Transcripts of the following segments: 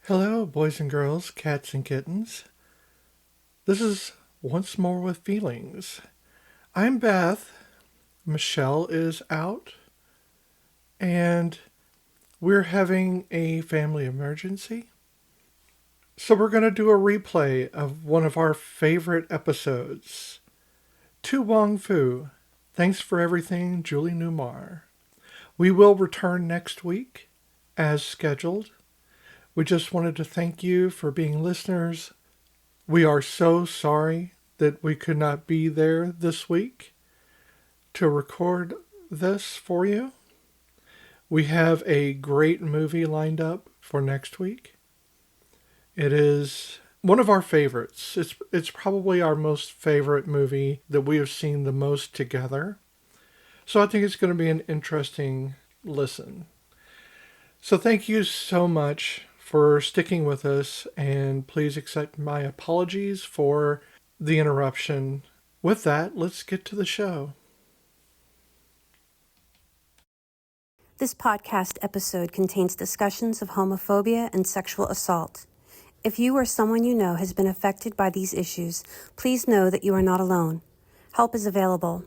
Hello, boys and girls, cats and kittens. This is Once More with Feelings. I'm Beth. Michelle is out. And we're having a family emergency. So we're going to do a replay of one of our favorite episodes. To Wong Foo. Thanks for everything, Julie Newmar. We will return next week, as scheduled. We just wanted to thank you for being listeners. We are so sorry that we could not be there this week to record this for you. We have a great movie lined up for next week. It is one of our favorites. It's probably our most favorite movie that we have seen the most together. So I think it's going to be an interesting listen. So thank you so much for sticking with us, and please accept my apologies for the interruption. With that, let's get to the show. This podcast episode contains discussions of homophobia and sexual assault. If you or someone you know has been affected by these issues, please know that you are not alone. Help is available.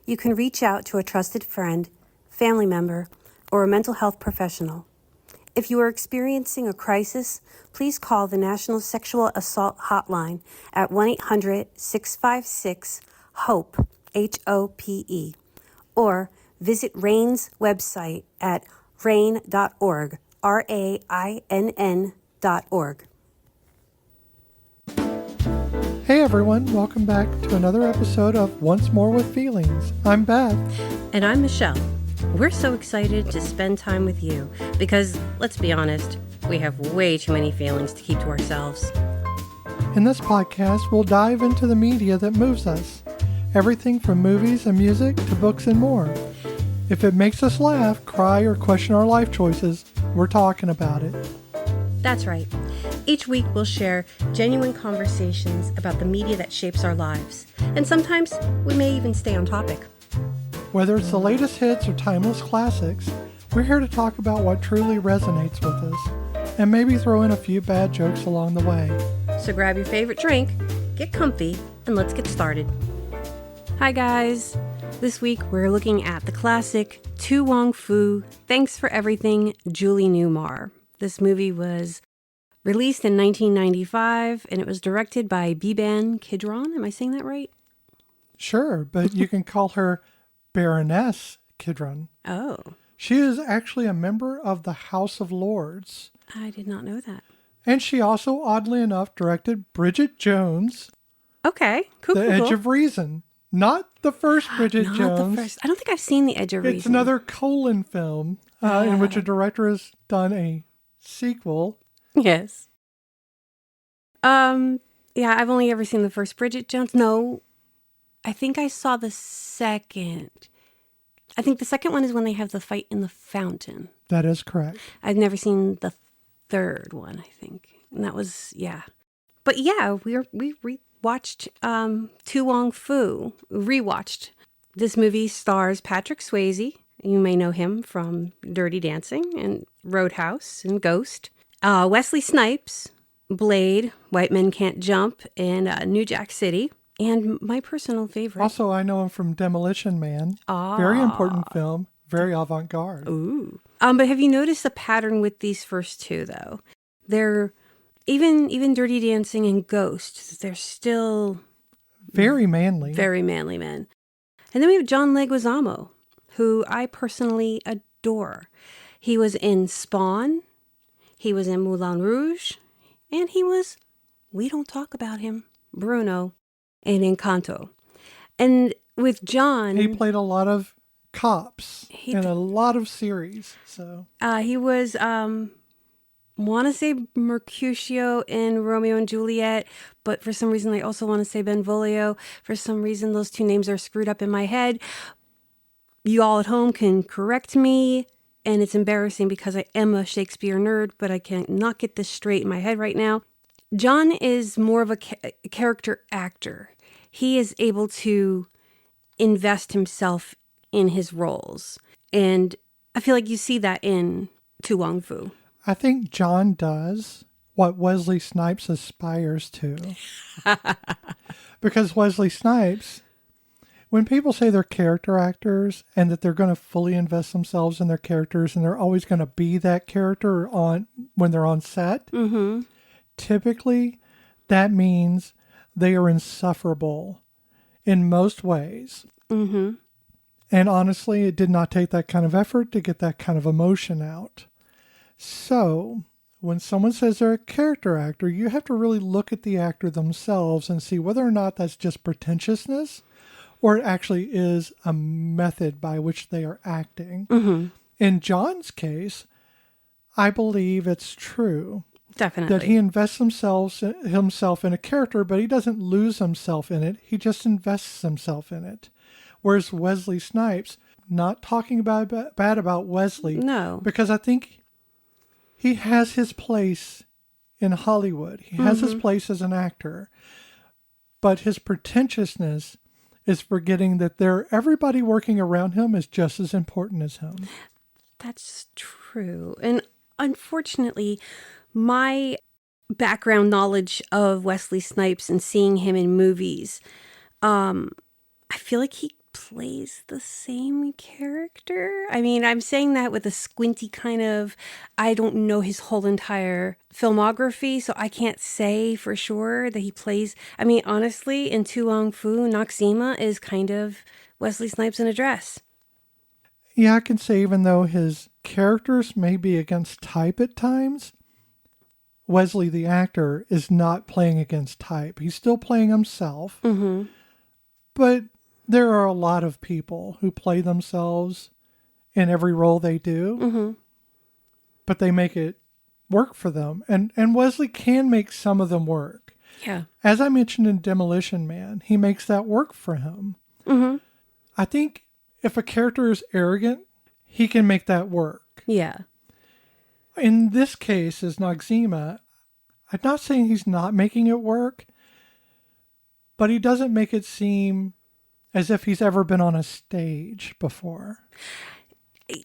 You can reach out to a trusted friend, family member, or a mental health professional. If you are experiencing a crisis, please call the National Sexual Assault Hotline at 1-800-656-HOPE, H-O-P-E, or visit RAIN's website at rain.org, RAINN.org. Hey everyone, welcome back to another episode of Once More with Feelings. I'm Beth. And I'm Michelle. We're so excited to spend time with you because, let's be honest, we have way too many feelings to keep to ourselves. In this podcast, we'll dive into the media that moves us. Everything from movies and music to books and more. If it makes us laugh, cry, or question our life choices, we're talking about it. That's right. Each week we'll share genuine conversations about the media that shapes our lives. And sometimes we may even stay on topic. Whether it's the latest hits or timeless classics, we're here to talk about what truly resonates with us, and maybe throw in a few bad jokes along the way. So grab your favorite drink, get comfy, and let's get started. Hi guys! This week we're looking at the classic To Wong Foo, Thanks for Everything, Julie Newmar. This movie was released in 1995, and it was directed by Biban Kidron. Am I saying that right? Sure, but you can call her Baroness Kidron. Oh. She is actually a member of the House of Lords. I did not know that. And she also, oddly enough, directed Bridget Jones. Okay, cool. The Edge of Reason. Not the first Bridget Not Jones. the first. I don't think I've seen The Edge of Reason. It's another Colin film in which a director has done a sequel. Yes. Yeah, I've only ever seen the first Bridget Jones. No, I think I saw the second. I think the second one is when they have the fight in the fountain. That is correct. I've never seen the third one, I think. And that was, yeah. But yeah, we rewatched To Wong Foo. Rewatched. This movie stars Patrick Swayze. You may know him from Dirty Dancing and Roadhouse and Ghost. Wesley Snipes, Blade, White Men Can't Jump, and New Jack City. And my personal favorite. Also, I know him from Demolition Man. Very important film. Very avant-garde. Ooh. But have you noticed a pattern with these first two, though? They're, even Dirty Dancing and Ghost, they're still... Very manly. Very manly men. And then we have John Leguizamo, who I personally adore. He was in Spawn. He was in Moulin Rouge. And he was, we don't talk about him, Bruno, in Encanto. And with John... He played a lot of cops in a lot of series. So he was, want to say Mercutio in Romeo and Juliet, but for some reason I also want to say Benvolio. For some reason those two names are screwed up in my head. You all at home can correct me. And it's embarrassing because I am a Shakespeare nerd, but I can't not get this straight in my head right now. John is more of a character actor. He is able to invest himself in his roles. And I feel like you see that in To Wong Foo. I think John does. what Wesley Snipes aspires to. Because Wesley Snipes, when people say they're character actors and that they're going to fully invest themselves in their characters and they're always going to be that character when they're on set, typically that means they are insufferable in most ways. And honestly, it did not take that kind of effort to get that kind of emotion out. So when someone says they're a character actor, you have to really look at the actor themselves and see whether or not that's just pretentiousness or it actually is a method by which they are acting. In John's case, I believe it's true. Definitely. That he invests himself in a character, but he doesn't lose himself in it. He just invests himself in it. Whereas Wesley Snipes, not talking bad about Wesley. No. Because I think he has his place in Hollywood. He has his place as an actor. But his pretentiousness is forgetting that everybody working around him is just as important as him. That's true. And unfortunately, my background knowledge of Wesley Snipes and seeing him in movies, I feel like he plays the same character. I mean, I'm saying that with a squinty kind of, I don't know his whole entire filmography, so I can't say for sure that he plays. I mean, honestly, in To Wong Foo, Noxema is kind of Wesley Snipes in a dress. Yeah, I can say even though his characters may be against type at times, Wesley, the actor, is not playing against type. He's still playing himself. But there are a lot of people who play themselves in every role they do, but they make it work for them. And Wesley can make some of them work. Yeah. As I mentioned in Demolition Man, he makes that work for him. I think if a character is arrogant, he can make that work. Yeah. In this case, as Noxema, I'm not saying he's not making it work, but he doesn't make it seem as if he's ever been on a stage before.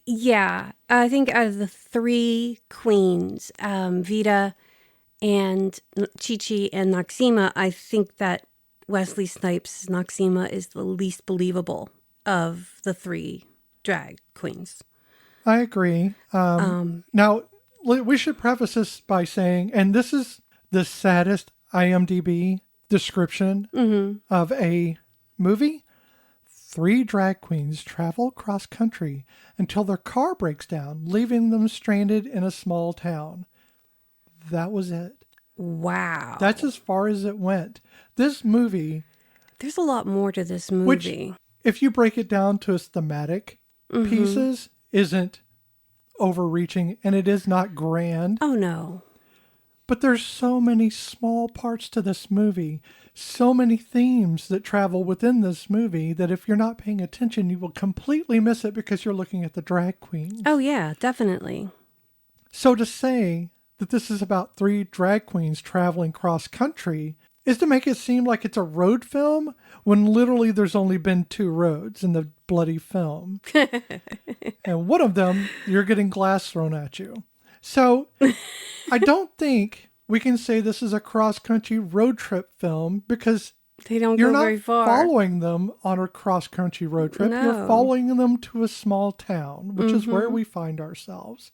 Yeah. I think out of the three queens, Vida and Chi-Chi and Noxema, I think that Wesley Snipes' Noxema is the least believable of the three drag queens. I agree. Now, we should preface this by saying, and this is the saddest IMDb description of a movie. 3 drag queens travel cross country until their car breaks down, leaving them stranded in a small town. That was it. Wow. That's as far as it went. This movie... There's a lot more to this movie. Which, if you break it down to its thematic pieces, isn't overreaching, and it is not grand. Oh, no. But there's so many small parts to this movie, so many themes that travel within this movie that if you're not paying attention, you will completely miss it because you're looking at the drag queens. Oh, yeah, definitely. So to say that this is about 3 drag queens traveling cross country is to make it seem like it's a road film when literally there's only been 2 roads in the bloody film. And one of them, you're getting glass thrown at you. So I don't think we can say this is a cross-country road trip film because they don't you're go not very far. Following them on a cross-country road trip. No. You're following them to a small town, which is where we find ourselves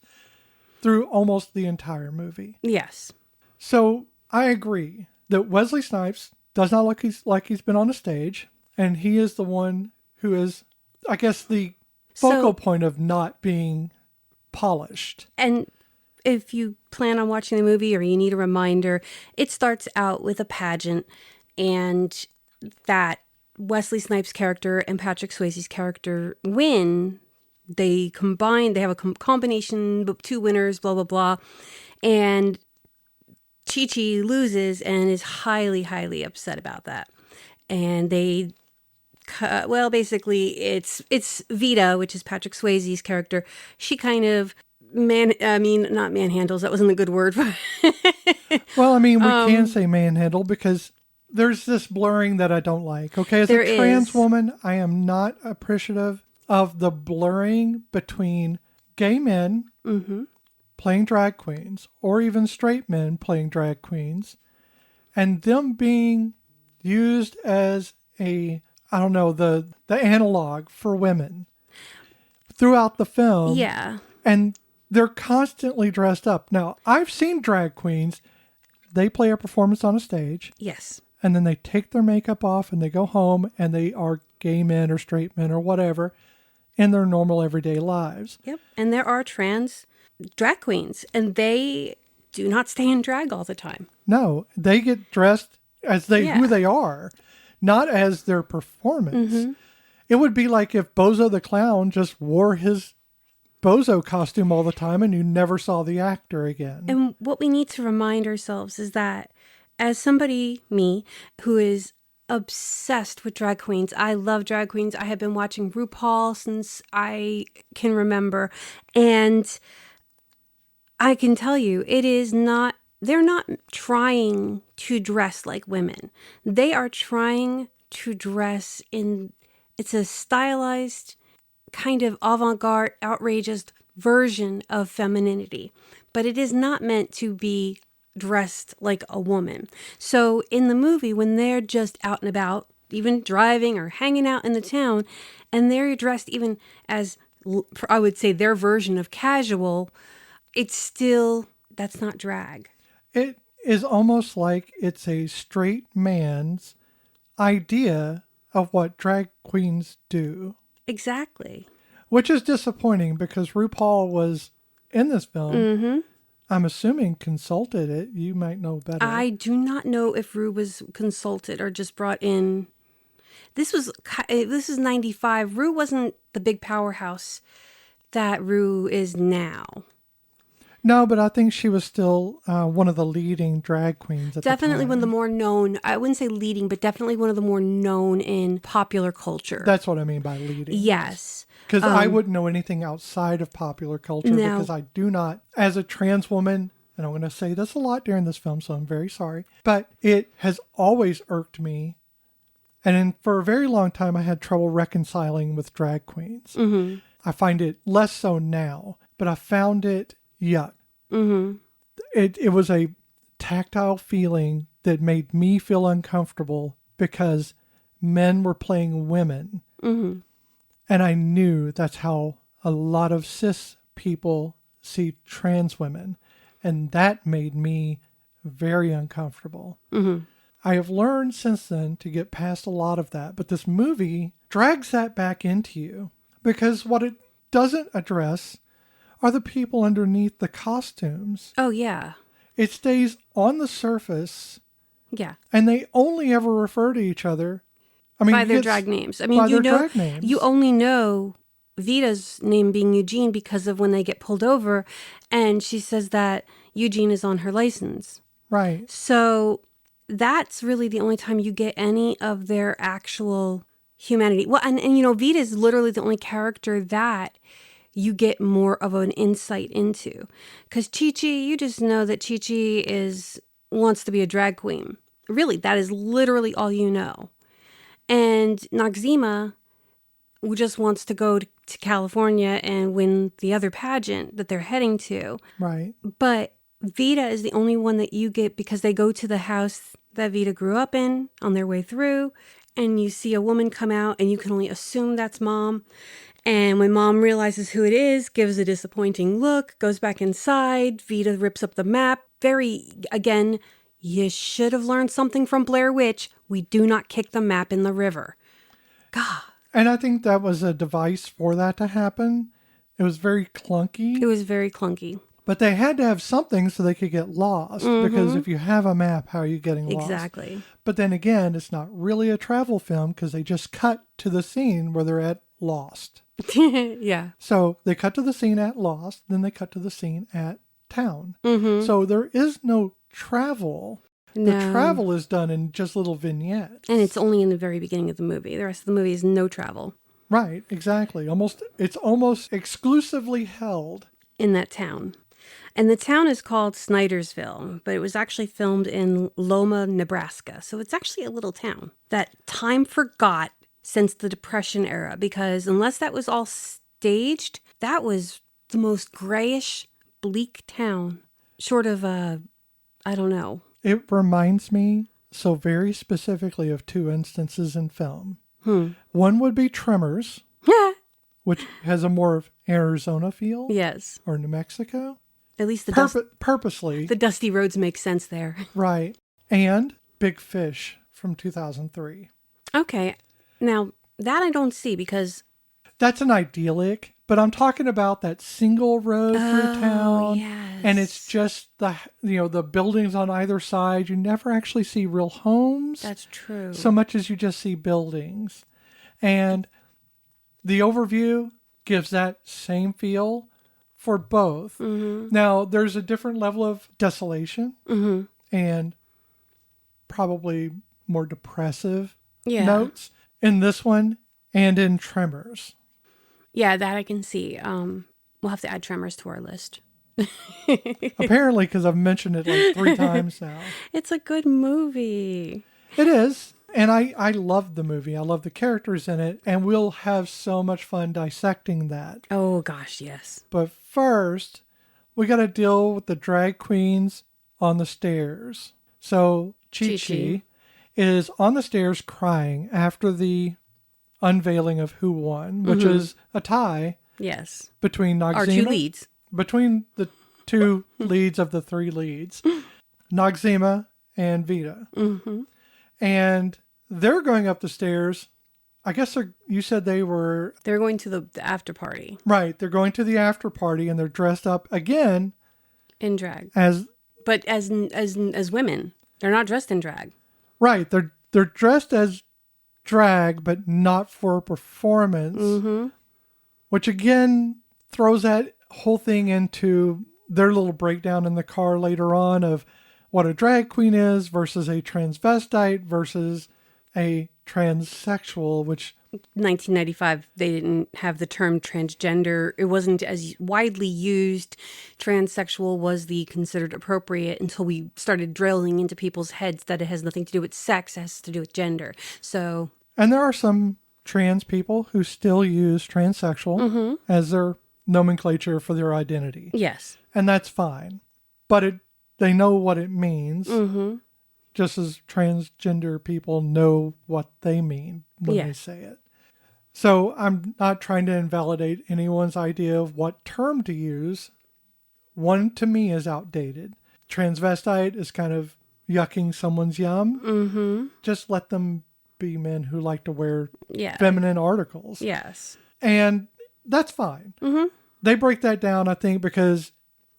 through almost the entire movie. Yes. So I agree that Wesley Snipes does not look like he's been on a stage, and he is the one who is, I guess, the focal point of not being polished. And if you plan on watching the movie or you need a reminder, it starts out with a pageant, and that Wesley Snipes' character and Patrick Swayze's character win. They combine, they have a combination, 2 winners, blah, blah, blah. And Chi-Chi loses and is highly, highly upset about that. And they, well, basically it's Vida, which is Patrick Swayze's character. She kind of not manhandles. That wasn't a good word. Well, I mean, we can say manhandle because there's this blurring that I don't like. Okay, as a trans woman, I am not appreciative of the blurring between gay men playing drag queens, or even straight men playing drag queens, and them being used as a, I don't know, the analog for women throughout the film. Yeah. And they're constantly dressed up. Now, I've seen drag queens, they play a performance on a stage. Yes. And then they take their makeup off and they go home and they are gay men or straight men or whatever in their normal everyday lives. Yep. And there are trans drag queens, and they do not stay in drag all the time. No, they get dressed as who they are, not as their performance. Mm-hmm. It would be like if Bozo the Clown just wore his Bozo costume all the time and you never saw the actor again. And what we need to remind ourselves is that as somebody, me, who is obsessed with drag queens, I love drag queens. I have been watching RuPaul since I can remember. And I can tell you, they're not trying to dress like women. They are trying to dress it's a stylized, kind of avant-garde, outrageous version of femininity. But it is not meant to be dressed like a woman. So in the movie, when they're just out and about, even driving or hanging out in the town, and they're dressed even as, I would say, their version of casual, that's not drag. It is almost like it's a straight man's idea of what drag queens do. Exactly. Which is disappointing because RuPaul was in this film. Mm-hmm. I'm assuming consulted it. You might know better. I do not know if Ru was consulted or just brought in. This is 95. Ru wasn't the big powerhouse that Ru is now. No, but I think she was still one of the leading drag queens at Definitely the time. one of the more known, I wouldn't say leading, but definitely one of the more known in popular culture. That's what I mean by leading. Yes. Because I wouldn't know anything outside of popular culture because I do not, as a trans woman, and I'm going to say this a lot during this film, so I'm very sorry, but it has always irked me. And for a very long time, I had trouble reconciling with drag queens. Mm-hmm. I find it less so now, but I found it yuck. Mm-hmm. It was a tactile feeling that made me feel uncomfortable because men were playing women. Mm-hmm. And I knew that's how a lot of cis people see trans women. And that made me very uncomfortable. Mm-hmm. I have learned since then to get past a lot of that. But this movie drags that back into you because what it doesn't address are the people underneath the costumes. Oh, yeah. It stays on the surface. Yeah. And they only ever refer to each other. I mean, by their drag names. I mean, drag names. You only know Vida's name being Eugene because of when they get pulled over, and she says that Eugene is on her license. Right. So that's really the only time you get any of their actual humanity. Well, and Vida is literally the only character that you get more of an insight into. Because Chi-Chi, you just know that Chi-Chi wants to be a drag queen. Really, that is literally all you know. And Noxzema just wants to go to California and win the other pageant that they're heading to. Right. But Vida is the only one that you get because they go to the house that Vida grew up in on their way through. And you see a woman come out and you can only assume that's mom. And when mom realizes who it is, gives a disappointing look, goes back inside. Vida rips up the map. Again, you should have learned something from Blair Witch. We do not kick the map in the river. God. And I think that was a device for that to happen. It was very clunky. It was very clunky. But they had to have something so they could get lost. Mm-hmm. Because if you have a map, how are you getting lost? Exactly. But then again, it's not really a travel film because they just cut to the scene where they're at Lost. Yeah. So they cut to the scene at Lost, then they cut to the scene at town. Mm-hmm. So there is no travel. No. The travel is done in just little vignettes. And it's only in the very beginning of the movie. The rest of the movie is no travel. Right, exactly. It's almost exclusively held in that town. And the town is called Snydersville, but it was actually filmed in Loma, Nebraska. So it's actually a little town that time forgot since the Depression era, because unless that was all staged, that was the most grayish, bleak town. Short of, I don't know. It reminds me so very specifically of two instances in film. One would be Tremors, which has a more of Arizona feel. Yes. Or New Mexico. At least purposely. The dusty roads make sense there. Right. And Big Fish from 2003. Okay. Now, that I don't see because... That's an idyllic, but I'm talking about that single road through town. Yes. And it's just the buildings on either side. You never actually see real homes. That's true. So much as you just see buildings. And the overview gives that same feel for both. Mm-hmm. Now, there's a different level of desolation and probably more depressive notes in this one and in Tremors. Yeah, that I can see. We'll have to add Tremors to our list. Apparently, because I've mentioned it like 3 times now. It's a good movie. It is. And I love the movie. I love the characters in it. And we'll have so much fun dissecting that. Oh, gosh, yes. But first, we got to deal with the drag queens on the stairs. So Chi-Chi is on the stairs crying after the unveiling of who won, which is a tie. Yes. Between Noxzema. Our 2 leads. Between the 2 leads of the 3 leads. Noxzema and Vida. Mm-hmm. And they're going up the stairs. I guess you said they were... They're going to the after party. Right. They're going to the after party and they're dressed up again. In drag. But as women. They're not dressed in drag. Right. They're dressed as drag, but not for performance. Mm-hmm. Which again throws that whole thing into their little breakdown in the car later on of what a drag queen is versus a transvestite versus a transsexual, which... 1995, they didn't have the term transgender. It wasn't as widely used. Transsexual was the considered appropriate until we started drilling into people's heads that it has nothing to do with sex, it has to do with gender. So... And there are some trans people who still use transsexual as their nomenclature for their identity. Yes. And that's fine. But they know what it means, just as transgender people know what they mean when they say it. So I'm not trying to invalidate anyone's idea of what term to use. One, to me, is outdated. Transvestite is kind of yucking someone's yum. Mm-hmm. Just let them be men who like to wear feminine articles. Yes. And that's fine. Mm-hmm. They break that down, I think, because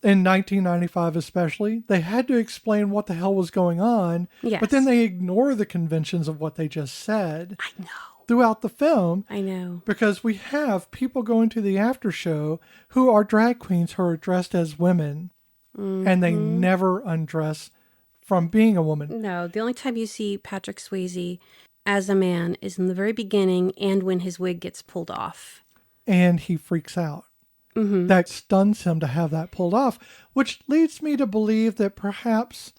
in 1995 especially, they had to explain what the hell was going on. Yes. But then they ignore the conventions of what they just said. I know. Throughout the film. I know. Because we have people going to the after show who are drag queens who are dressed as women. Mm-hmm. And they never undress from being a woman. No, the only time you see Patrick Swayze as a man is in the very beginning and when his wig gets pulled off. And he freaks out. Mm-hmm. That stuns him to have that pulled off, which leads me to believe that perhaps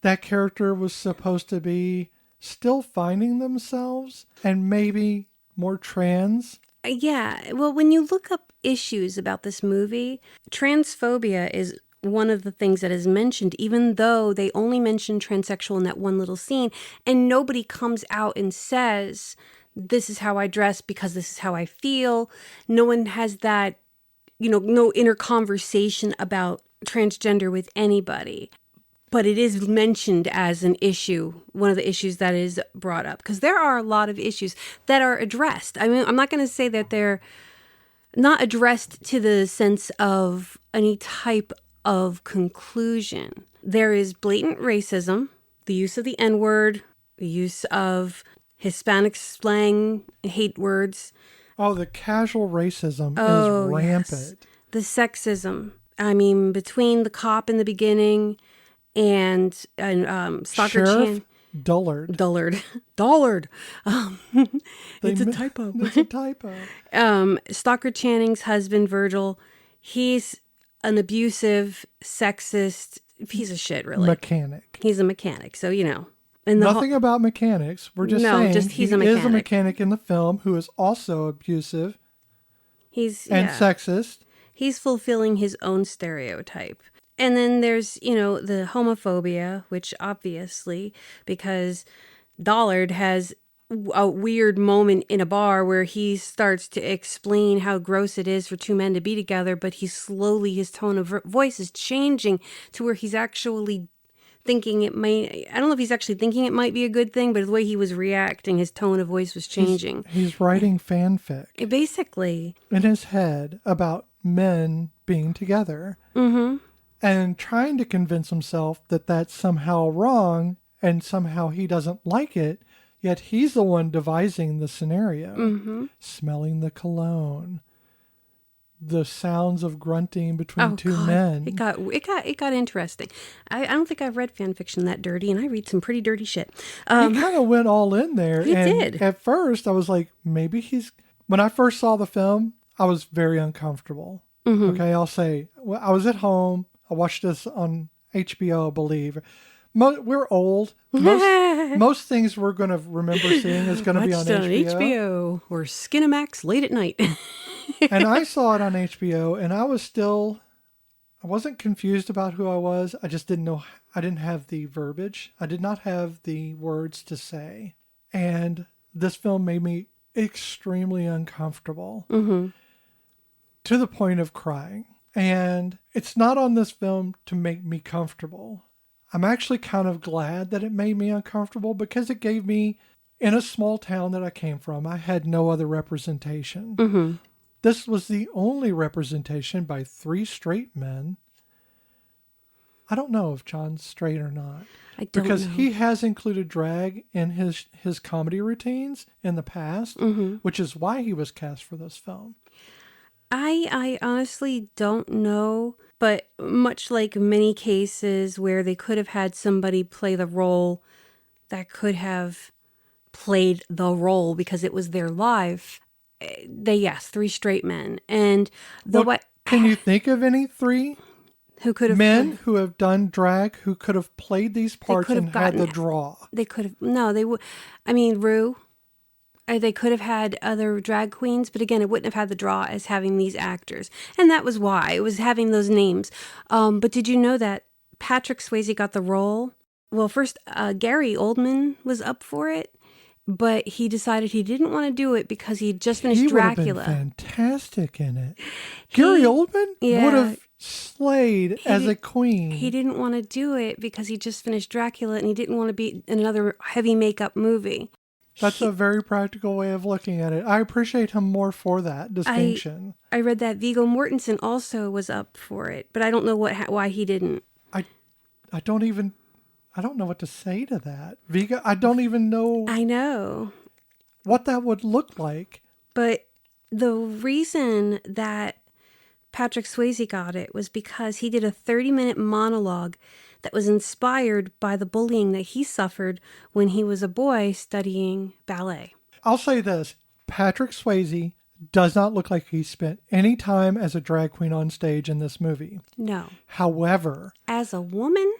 that character was supposed to be still finding themselves and maybe more trans. Yeah. Well, when you look up issues about this movie, transphobia is one of the things that is mentioned, even though they only mention transsexual in that one little scene, and nobody comes out and says, this is how I dress because this is how I feel. No one has that, no inner conversation about transgender with anybody. But it is mentioned as an issue, one of the issues that is brought up, because there are a lot of issues that are addressed. I mean, I'm not going to say that they're not addressed to the sense of any type of conclusion. There is blatant racism, the use of the N-word, the use of Hispanic slang, hate words. Oh, the casual racism is rampant. Yes. The sexism. I mean, between the cop in the beginning and Stalker Sheriff Dullard. It's a typo. It's a typo. Stalker Channing's husband, Virgil, he's an abusive, sexist piece of shit, really. Mechanic. He's a mechanic, so And nothing about mechanics. We're just saying he's he is a mechanic in the film who is also abusive and sexist. He's fulfilling his own stereotype. And then there's, the homophobia, which obviously, because Dollard has a weird moment in a bar where he starts to explain how gross it is for two men to be together, but his tone of voice is changing to where he's actually thinking I don't know if he's actually thinking it might be a good thing, but the way he was reacting, his tone of voice was changing. He's writing fanfic. Basically. In his head about men being together. Mm-hmm. And trying to convince himself that that's somehow wrong and somehow he doesn't like it, yet he's the one devising the scenario. Mm-hmm. Smelling the cologne. The sounds of grunting between two men. It got interesting. I don't think I've read fan fiction that dirty, and I read some pretty dirty shit. He kind of went all in there. He did. At first, I was like, maybe when I first saw the film, I was very uncomfortable. Mm-hmm. Okay, I'll say, I was at home. I watched this on HBO, I believe. We're old. Most things we're going to remember seeing is going to be on HBO. Or Skinamax late at night. And I saw it on HBO, and I wasn't confused about who I was. I just didn't know. I didn't have the verbiage. I did not have the words to say. And this film made me extremely uncomfortable to the point of crying. And it's not on this film to make me comfortable. I'm actually kind of glad that it made me uncomfortable because it gave me, in a small town that I came from, I had no other representation. Mm-hmm. This was the only representation by 3 straight men. I don't know if John's straight or not. I don't because know. he has included drag in his comedy routines in the past, which is why he was cast for this film. I honestly don't know, but much like many cases where they could have had somebody play the role that could have played the role because it was their life, 3 straight men. And can you think of any 3 who could have men who have done drag who could have played these parts and had the draw? They could have. No, they would. I mean, Rue. They could have had other drag queens, but again, it wouldn't have had the draw as having these actors. And that was why. It was having those names. But did you know that Patrick Swayze got the role? Well, first, Gary Oldman was up for it, but he decided he didn't want to do it because he had just finished Dracula. He would have been fantastic in it. Gary Oldman would have slayed as a queen. He didn't want to do it because he just finished Dracula and he didn't want to be in another heavy makeup movie. That's a very practical way of looking at it. I appreciate him more for that distinction. I read that Viggo Mortensen also was up for it, but I don't know why he didn't. I don't know what to say to that. Viggo, I don't even know. I know what that would look like. But the reason that Patrick Swayze got it was because he did a 30-minute monologue that was inspired by the bullying that he suffered when he was a boy studying ballet. I'll say this. Patrick Swayze does not look like he spent any time as a drag queen on stage in this movie. No. However, as a woman,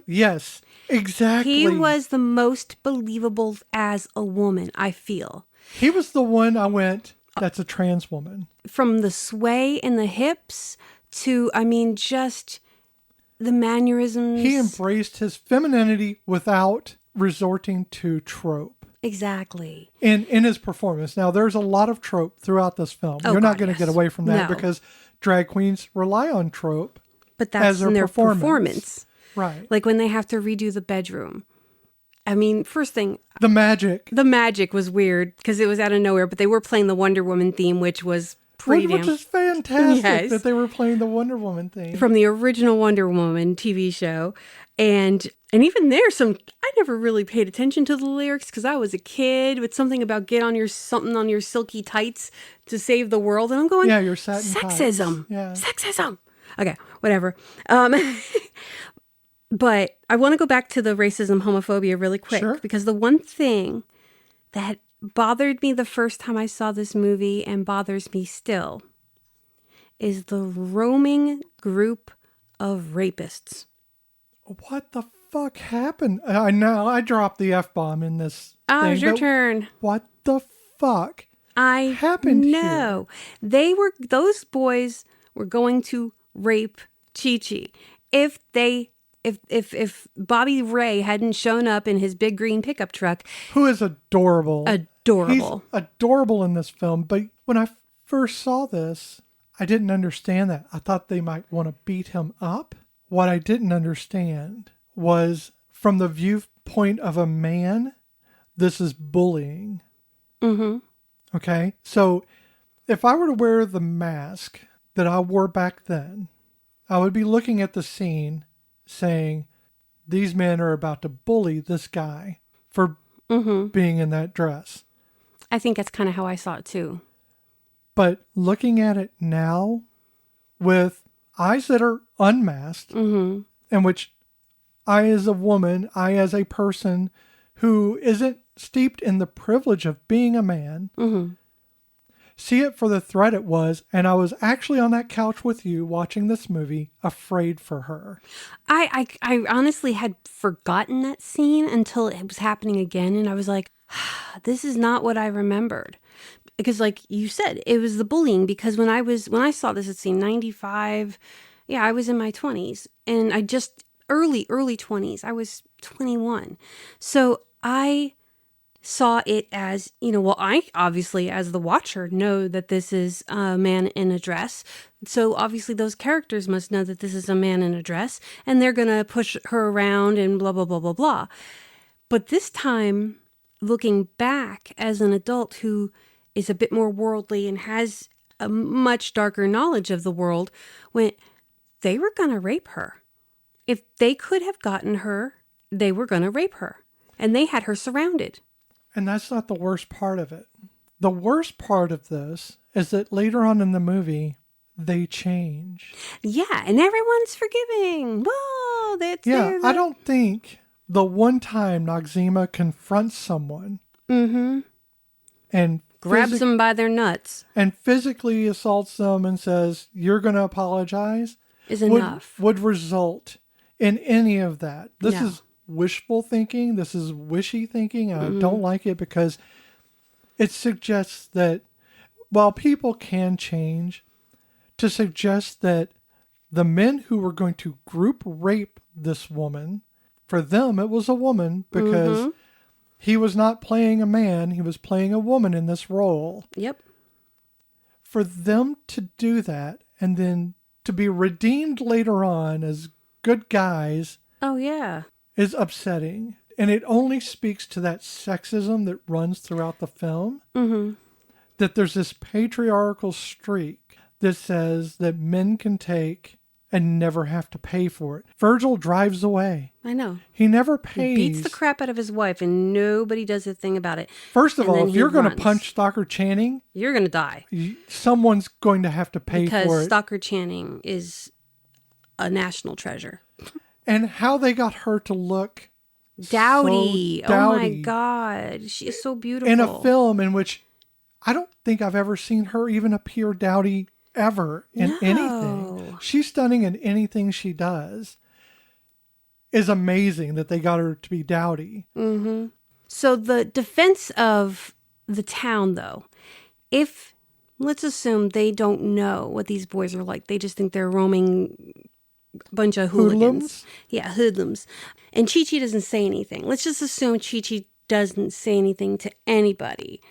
yes, exactly. He was the most believable as a woman, I feel. He was the one I went, that's a trans woman. From the sway in the hips to, just the mannerisms. He embraced his femininity without resorting to trope. Exactly. In his performance. Now, there's a lot of trope throughout this film. You're not going to get away from that because drag queens rely on trope. But that's in their performance. Right. Like when they have to redo the bedroom. First thing. The magic. The magic was weird because it was out of nowhere, but they were playing the Wonder Woman theme, which was which is fantastic that they were playing the Wonder Woman theme. From the original Wonder Woman TV show. And even there, I never really paid attention to the lyrics because I was a kid with something about something on your silky tights to save the world. And I'm going, your satin sexism. Tights. Yeah. Sexism. Okay, whatever. But I want to go back to the racism, homophobia really quick. Sure. Because the one thing that bothered me the first time I saw this movie and bothers me still is the roaming group of rapists. What the fuck happened? I know I dropped the F-bomb in this thing. It's your turn. What the fuck happened here? Those boys were going to rape Chi-Chi. If Bobby Ray hadn't shown up in his big green pickup truck. Who is adorable. Adorable. He's adorable in this film. But when I first saw this, I didn't understand that. I thought they might want to beat him up. What I didn't understand was from the viewpoint of a man, this is bullying. Mm-hmm. Okay? So if I were to wear the mask that I wore back then, I would be looking at the scene saying, these men are about to bully this guy for being in that dress. I think that's kind of how I saw it too. But looking at it now with eyes that are unmasked, in which I as a woman, I as a person who isn't steeped in the privilege of being a man, see it for the threat it was, and I was actually on that couch with you watching this movie, afraid for her. I honestly had forgotten that scene until it was happening again, and I was like, this is not what I remembered. Because like you said, it was the bullying, because when I saw this at scene 95, I was in my 20s, and I just early 20s. I was 21. So I saw it as, I obviously as the watcher know that this is a man in a dress. So obviously those characters must know that this is a man in a dress, and they're going to push her around and blah, blah, blah, blah, blah. But this time, looking back as an adult who is a bit more worldly and has a much darker knowledge of the world, when they were going to rape her. If they could have gotten her, they were going to rape her. And they had her surrounded. And that's not the worst part of it. The worst part of this is that later on in the movie, they change. Yeah, and everyone's forgiving. Whoa, I don't think the one time Noxzema confronts someone and grabs them by their nuts and physically assaults them and says, you're going to apologize, is enough. Would result in any of that. This is wishful thinking. This is wishy thinking. And I don't like it because it suggests that while people can change, to suggest that the men who were going to group rape this woman, for them it was a woman because he was not playing a man, he was playing a woman in this role. Yep. For them to do that and then to be redeemed later on as good guys. Oh, yeah. Is upsetting. And it only speaks to that sexism that runs throughout the film. That there's this patriarchal streak that says that men can take and never have to pay for it. Virgil drives away. I know. He never pays. He beats the crap out of his wife and nobody does a thing about it. First of all, if you're going to punch Stockard Channing, you're going to die. Someone's going to have to pay for it. Because Stockard Channing is a national treasure. And how they got her to look dowdy. So dowdy. Oh my God. She is so beautiful. In a film in which I don't think I've ever seen her even appear dowdy ever in anything. She's stunning in anything she does. Is amazing that they got her to be dowdy. So the defense of the town, though, if let's assume they don't know what these boys are like, they just think they're roaming bunch of hooligans. Hoodlums? Yeah, hoodlums. And Chi-Chi doesn't say anything. Let's just assume Chi-Chi doesn't say anything to anybody.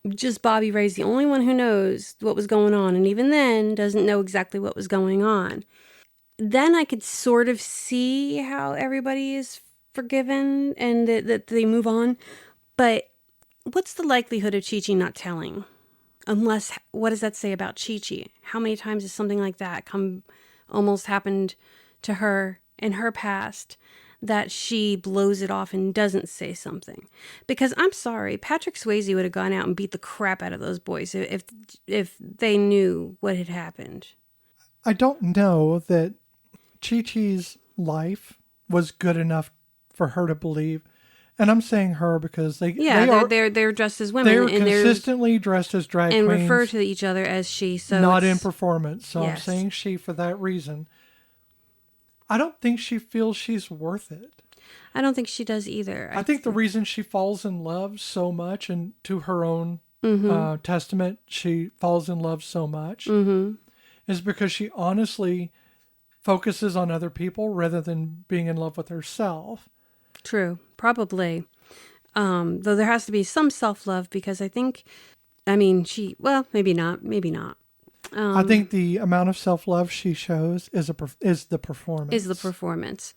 Just Bobby Ray's the only one who knows what was going on, and even then doesn't know exactly what was going on. Then I could sort of see how everybody is forgiven and that they move on. But what's the likelihood of Chi-Chi not telling? Unless, what does that say about Chi-Chi? How many times has something like that almost happened to her in her past that she blows it off and doesn't say something? Because I'm sorry, Patrick Swayze would have gone out and beat the crap out of those boys if they knew what had happened. I don't know that Chi-Chi's life was good enough for her to believe. And I'm saying her because they're dressed as women. They're consistently dressed as drag and queens. And refer to each other as she. So not in performance. So yes. I'm saying she for that reason. I don't think she feels she's worth it. I don't think she does either. I think the reason she falls in love so much, and to her own testament, she falls in love so much, is because she honestly focuses on other people rather than being in love with herself. True, probably. Though there has to be some self-love because maybe not, maybe not. I think the amount of self-love she shows is the performance. Is the performance.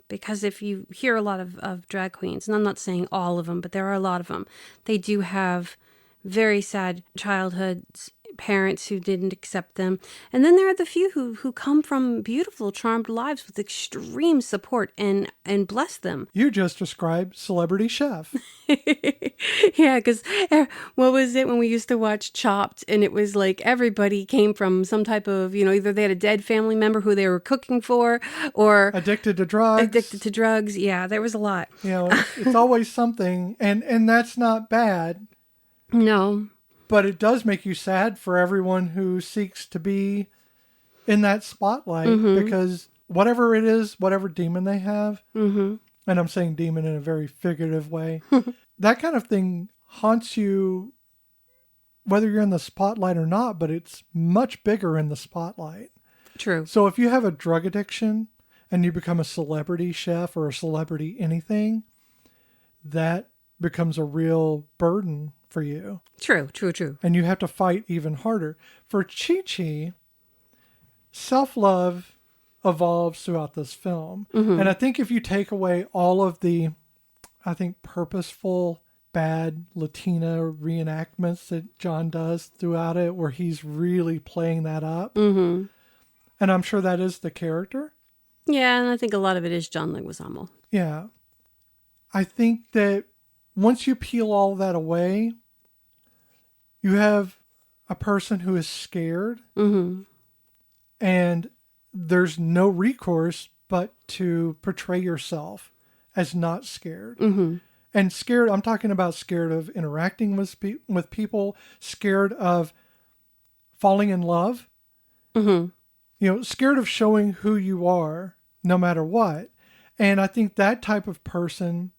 Because if you hear a lot of drag queens, and I'm not saying all of them, but there are a lot of them, they do have very sad childhoods, parents who didn't accept them. And then there are the few who come from beautiful, charmed lives with extreme support and bless them. You just described Celebrity Chef. Yeah, because what was it when we used to watch Chopped, and it was like everybody came from some type of, either they had a dead family member who they were cooking for, or Addicted to drugs. Addicted to drugs. Yeah, there was a lot. It's always something, and that's not bad. No. But it does make you sad for everyone who seeks to be in that spotlight, because whatever it is, whatever demon they have, and I'm saying demon in a very figurative way, that kind of thing haunts you whether you're in the spotlight or not, but it's much bigger in the spotlight. True. So if you have a drug addiction and you become a celebrity chef or a celebrity anything, that becomes a real burden for you. True. And you have to fight even harder. For Chi-Chi, self-love evolves throughout this film. And I think if you take away all of the, purposeful, bad Latina reenactments that John does throughout it, where he's really playing that up. And I'm sure that is the character. Yeah, and I think a lot of it is John Leguizamo. Yeah. I think that once you peel all that away, you have a person who is scared, and there's no recourse but to portray yourself as not scared. And scared, I'm talking about scared of interacting with people, scared of falling in love, scared of showing who you are no matter what. And I think that type of person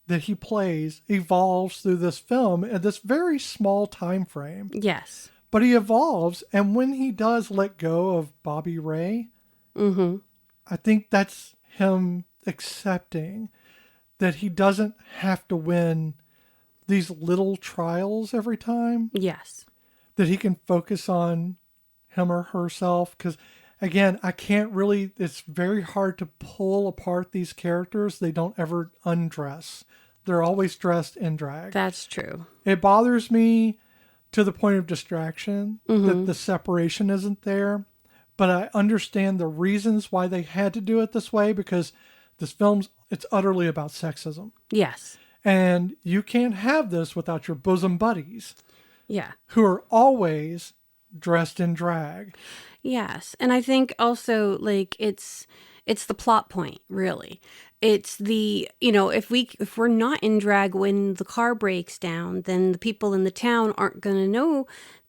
that he plays evolves through this film at this very small time frame. Yes. But he evolves, and when he does let go of Bobby Ray, I think that's him accepting that he doesn't have to win these little trials every time. Yes. That he can focus on him or herself. Because, again, it's very hard to pull apart these characters. They don't ever undress. They're always dressed in drag. That's true. It bothers me to the point of distraction that the separation isn't there. But I understand the reasons why they had to do it this way, because this it's utterly about sexism. Yes. And you can't have this without your bosom buddies. Yeah. Who are always dressed in drag. Yes. And I think also it's the plot point, really. It's the, if we're not in drag when the car breaks down, then the people in the town aren't going to know.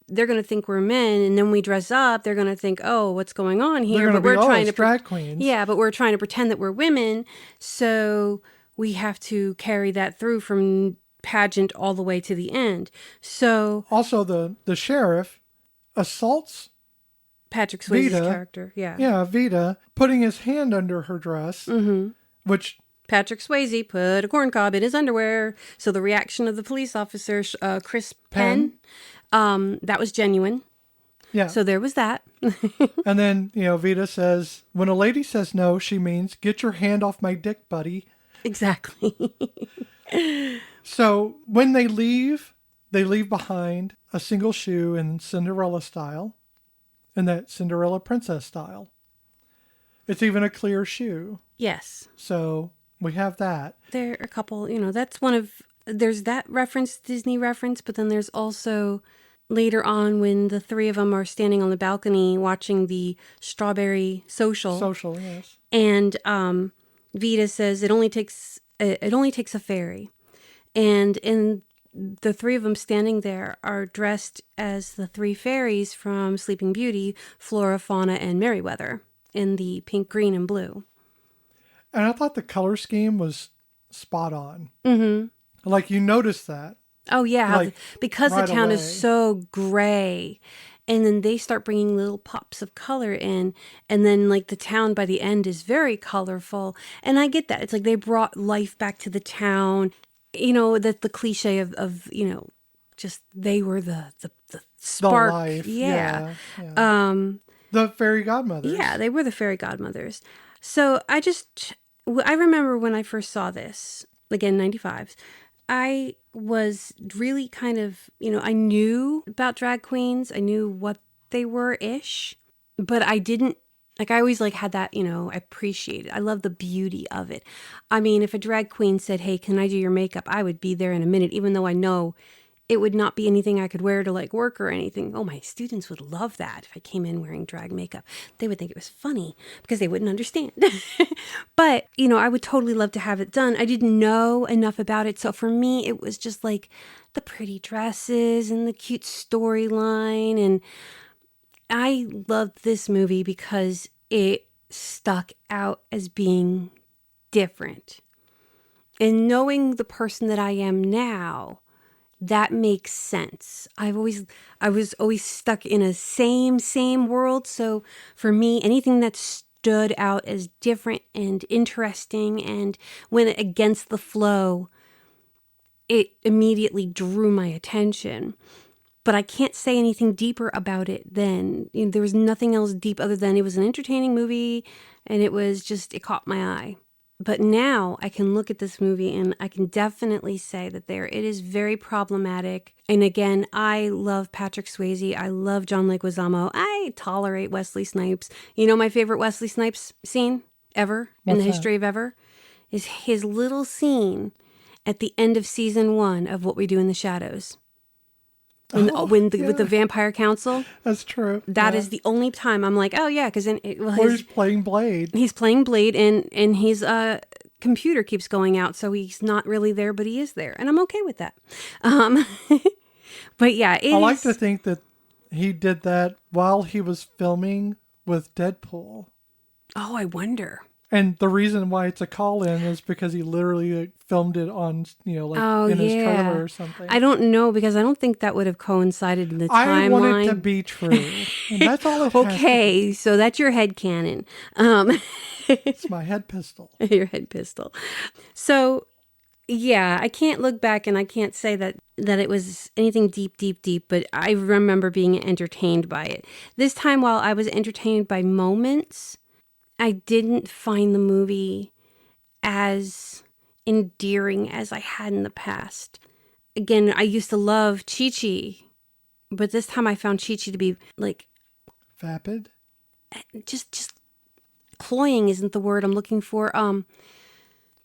They're going to think we're men, and then we dress up. They're going to think, "Oh, what's going on here?" But we're trying to drag queens. Yeah, but we're trying to pretend that we're women, so we have to carry that through from pageant all the way to the end. So also the sheriff assaults Patrick Swayze's Vida, character. Yeah, Vida, putting his hand under her dress, which Patrick Swayze put a corncob in his underwear. So the reaction of the police officer, Chris Penn, that was genuine. Yeah. So there was that. And then, Vida says, when a lady says no, she means, get your hand off my dick, buddy. Exactly. So when they leave behind a single shoe in Cinderella style, in that Cinderella princess style. It's even a clear shoe. Yes. So we have that. There are a couple, that's there's that Disney reference, but then there's also later on when the three of them are standing on the balcony watching the Strawberry Social. Social, yes. And Vida says it only takes a fairy. And in the three of them standing there are dressed as the three fairies from Sleeping Beauty, Flora, Fauna, and Merryweather in the pink, green, and blue. And I thought the color scheme was spot on. Like, you noticed that. Oh, yeah. Because right the town away. is so gray And then they start bringing little pops of color in. And then like the town by the end is very colorful. And I get that. It's like they brought life back to the town. You know, that the cliche of, you know, just they were the spark. The life. Yeah. Yeah. The fairy godmothers. Yeah, they were the fairy godmothers. So I remember when I first saw this, again, 95, I was really kind of, you know, I knew about drag queens. I knew what they were-ish, but I didn't, like, I always like had that, you know, I appreciate it. I love the beauty of it. I mean, if a drag queen said, hey, can I do your makeup? I would be there in a minute, even though I know it would not be anything I could wear to like work or anything. Oh, my students would love that if I came in wearing drag makeup. They would think it was funny because they wouldn't understand. But, you know, I would totally love to have it done. I didn't know enough about it. So for me, it was just like the pretty dresses and the cute storyline. And I loved this movie because it stuck out as being different. And knowing the person that I am now, that makes sense. I was always stuck in a same world. So for me, anything that stood out as different and interesting and went against the flow, it immediately drew my attention. But I can't say anything deeper about it then. You know, there was nothing else deep other than it was an entertaining movie and it caught my eye. But now I can look at this movie and I can definitely say that it is very problematic. And again, I love Patrick Swayze. I love John Leguizamo. I tolerate Wesley Snipes. You know my favorite Wesley Snipes scene ever in the history of ever is his little scene at the end of season 1 of What We Do in the Shadows. With the Vampire Council. That's true. That is the only time I'm like, oh yeah, because he's playing Blade. He's playing Blade, and his computer keeps going out, so he's not really there, but he is there, and I'm okay with that. But yeah, I like to think that he did that while he was filming with Deadpool. Oh, I wonder. And the reason why it's a call-in is because he literally filmed it on, you know, in his trailer or something. I don't know, because I don't think that would have coincided in the timeline. I want it to be true. And that's all it has. Okay, so that's your headcanon. It's my head pistol. Your head pistol. So, yeah, I can't look back and I can't say that it was anything deep, but I remember being entertained by it. This time, while I was entertained by moments, I didn't find the movie as endearing as I had in the past. Again, I used to love Chi-Chi, but this time I found Chi-Chi to be like... Vapid? Just cloying isn't the word I'm looking for.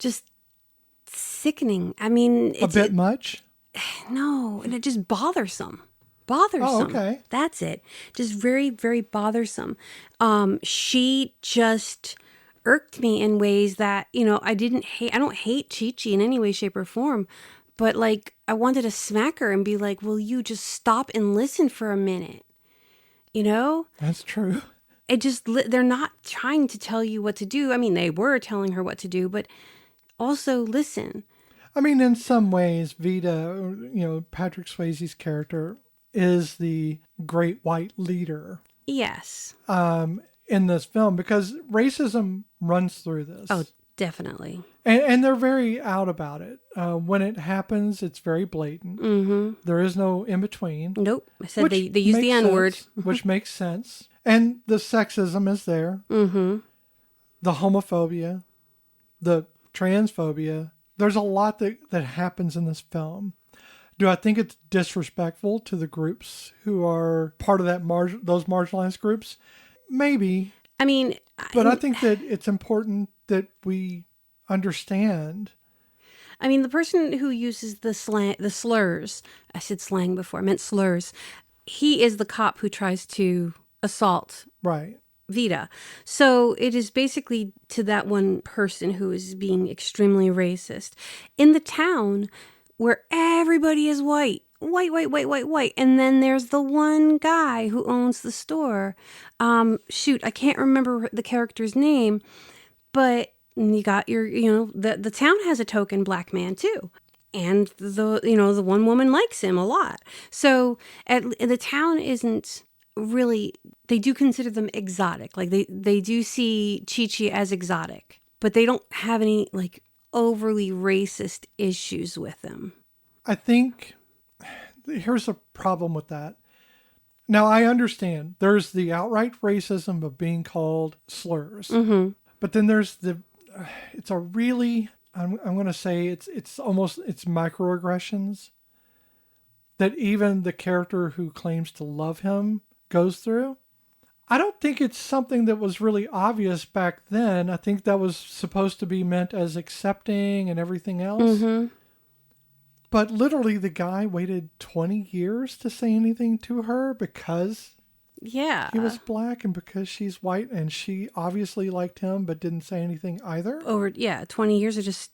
Just sickening. I mean... A bit much? No, and it just bothersome. Bothersome. Oh, okay. That's it. Just very, very bothersome. She just irked me in ways that, you know, I don't hate Chi-Chi in any way, shape, or form. But like, I wanted to smack her and be like, will you just stop and listen for a minute? You know? That's true. They're not trying to tell you what to do. I mean, they were telling her what to do, but also listen. I mean, in some ways, Vida, you know, Patrick Swayze's character is the great white leader. Yes. In this film, because racism runs through this. Oh, definitely. And they're very out about it. When it happens, it's very blatant. Mm-hmm. There is no in between. Nope. I said they use the N-word. Which makes sense. And the sexism is there. Mm-hmm. The homophobia, the transphobia. There's a lot that happens in this film. Do I think it's disrespectful to the groups who are part of those marginalized groups? Maybe. I mean... But I think that it's important that we understand. I mean, the person who uses the slurs, I said slang before, I meant slurs, he is the cop who tries to assault Right. Vida. So it is basically to that one person who is being extremely racist. In the town... where everybody is white, and then there's the one guy who owns the store. I can't remember the character's name, but you got the town has a token black man too, and the one woman likes him a lot. So the town isn't really, they do consider them exotic. Like they do see Chi-Chi as exotic, but they don't have any like overly racist issues with them. I think here's a problem with that. Now, I understand there's the outright racism of being called slurs, but then there's it's a really, I'm going to say it's almost, it's microaggressions that even the character who claims to love him goes through. I don't think it's something that was really obvious back then. I think that was supposed to be meant as accepting and everything else. But literally the guy waited 20 years to say anything to her because he was black and because she's white, and she obviously liked him but didn't say anything either. Over 20 years of just,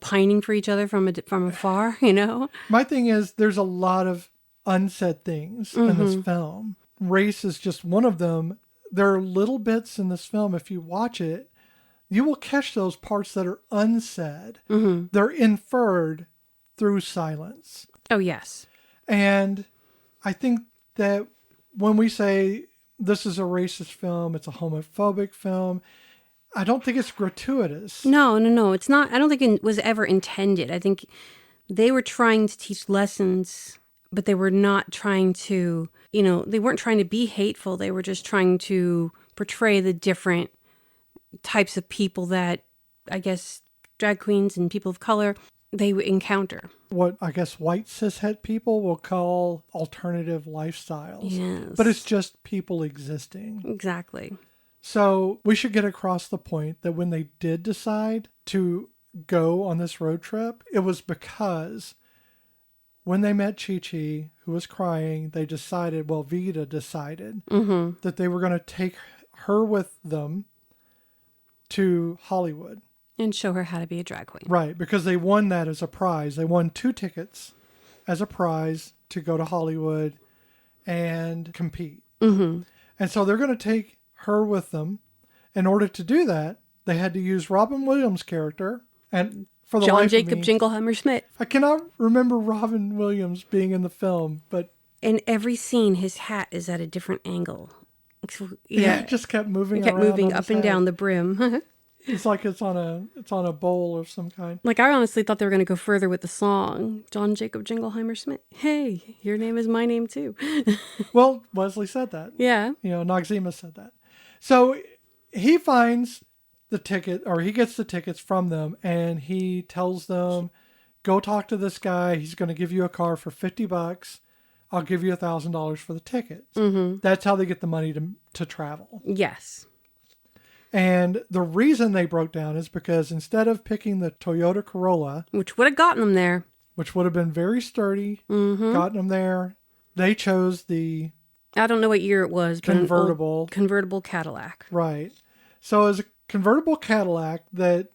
pining for each other from afar, My thing is there's a lot of unsaid things in this film. Race is just one of them. There are little bits in this film, if you watch it, you will catch those parts that are unsaid. They're inferred through silence. Oh, yes. And I think that when we say this is a racist film, it's a homophobic film, I don't think it's gratuitous. No. It's not. I don't think it was ever intended. I think they were trying to teach lessons, but they were not trying to, they weren't trying to be hateful. They were just trying to portray the different types of people that, I guess, drag queens and people of color, they encounter. What I guess white cishet people will call alternative lifestyles. Yes. But it's just people existing. Exactly. So we should get across the point that when they did decide to go on this road trip, it was because when they met Chi-Chi, who was crying, they decided, well, Vida decided that they were going to take her with them to Hollywood. And show her how to be a drag queen. Right, because they won that as a prize. They won 2 tickets as a prize to go to Hollywood and compete. And so they're going to take her with them. In order to do that, they had to use Robin Williams' character. And for the John life Jacob of me, Jingleheimer Schmidt. I cannot remember Robin Williams being in the film, but In every scene, his hat is at a different angle. yeah, it just kept moving. It kept around moving on up his and head. down the brim. It's like it's on a bowl of some kind. Like, I honestly thought they were going to go further with the song. John Jacob Jingleheimer Schmidt. Hey, your name is my name too. Well, Wesley said that. Yeah. Noxzema said that. So he finds the ticket, or he gets the tickets from them, and he tells them, go talk to this guy. He's going to give you a car for $50. I'll give you $1,000 for the tickets. That's how they get the money to travel. Yes. And the reason they broke down is because instead of picking the Toyota Corolla, Which would have gotten them there. which would have been very sturdy, gotten them there, they chose the I don't know what year it was, but convertible. an old convertible Cadillac. Right. So it was a convertible Cadillac that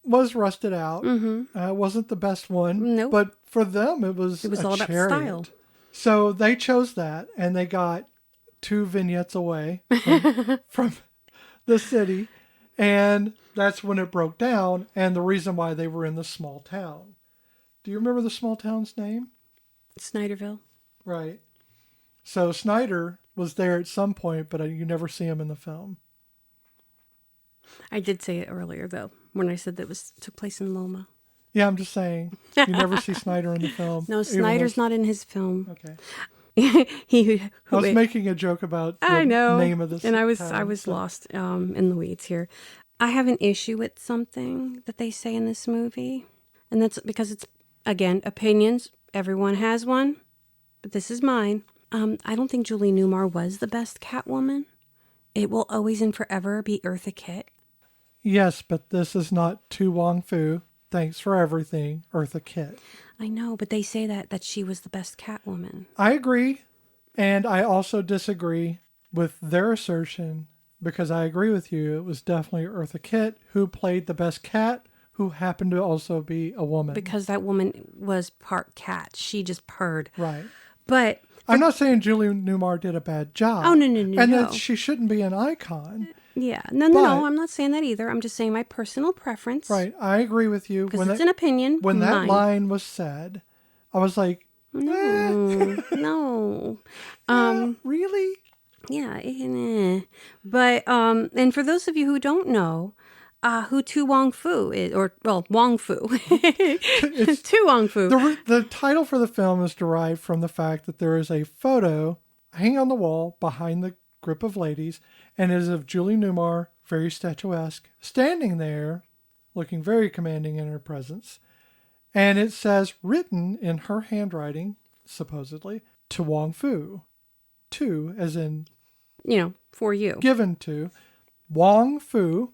was rusted out. It wasn't the best one. Nope. But for them, it was a all about chariot. style. So they chose that, and they got 2 vignettes away from the city. And that's when it broke down, and the reason why they were in the small town. Do you remember the small town's name? Snyderville. Right. So Snyder was there at some point, but you never see him in the film. I did say it earlier, though, when I said that took place in Loma. Yeah, I'm just saying. You never see Snyder in the film. No, Snyder's not in his film. Okay. I was making a joke about the name of this. And I was lost in the weeds here. I have an issue with something that they say in this movie. And that's because it's, again, opinions. Everyone has one. But this is mine. I don't think Julie Newmar was the best Catwoman. It will always and forever be Eartha Kitt. Yes, but this is not To Wong Foo. Thanks for everything, Eartha Kitt. I know, but they say that she was the best Catwoman. I agree. And I also disagree with their assertion because I agree with you. It was definitely Eartha Kitt who played the best cat, who happened to also be a woman. Because that woman was part cat. She just purred. Right. But I'm not saying Julie Newmar did a bad job. Oh, no. And that she shouldn't be an icon. Yeah. No, I'm not saying that either. I'm just saying my personal preference. Right. I agree with you. Because it's an opinion. When that line was said, I was like, no. Really? Yeah, but and for those of you who don't know, who To Wong Foo is, or well, Wong Foo, It's To Wong Foo. the title for the film is derived from the fact that there is a photo hanging on the wall behind the group of ladies, and it is of Julie Newmar, very statuesque, standing there, looking very commanding in her presence. And it says, written in her handwriting, supposedly, To Wong Foo. To, as in For you. given to. Wong Foo.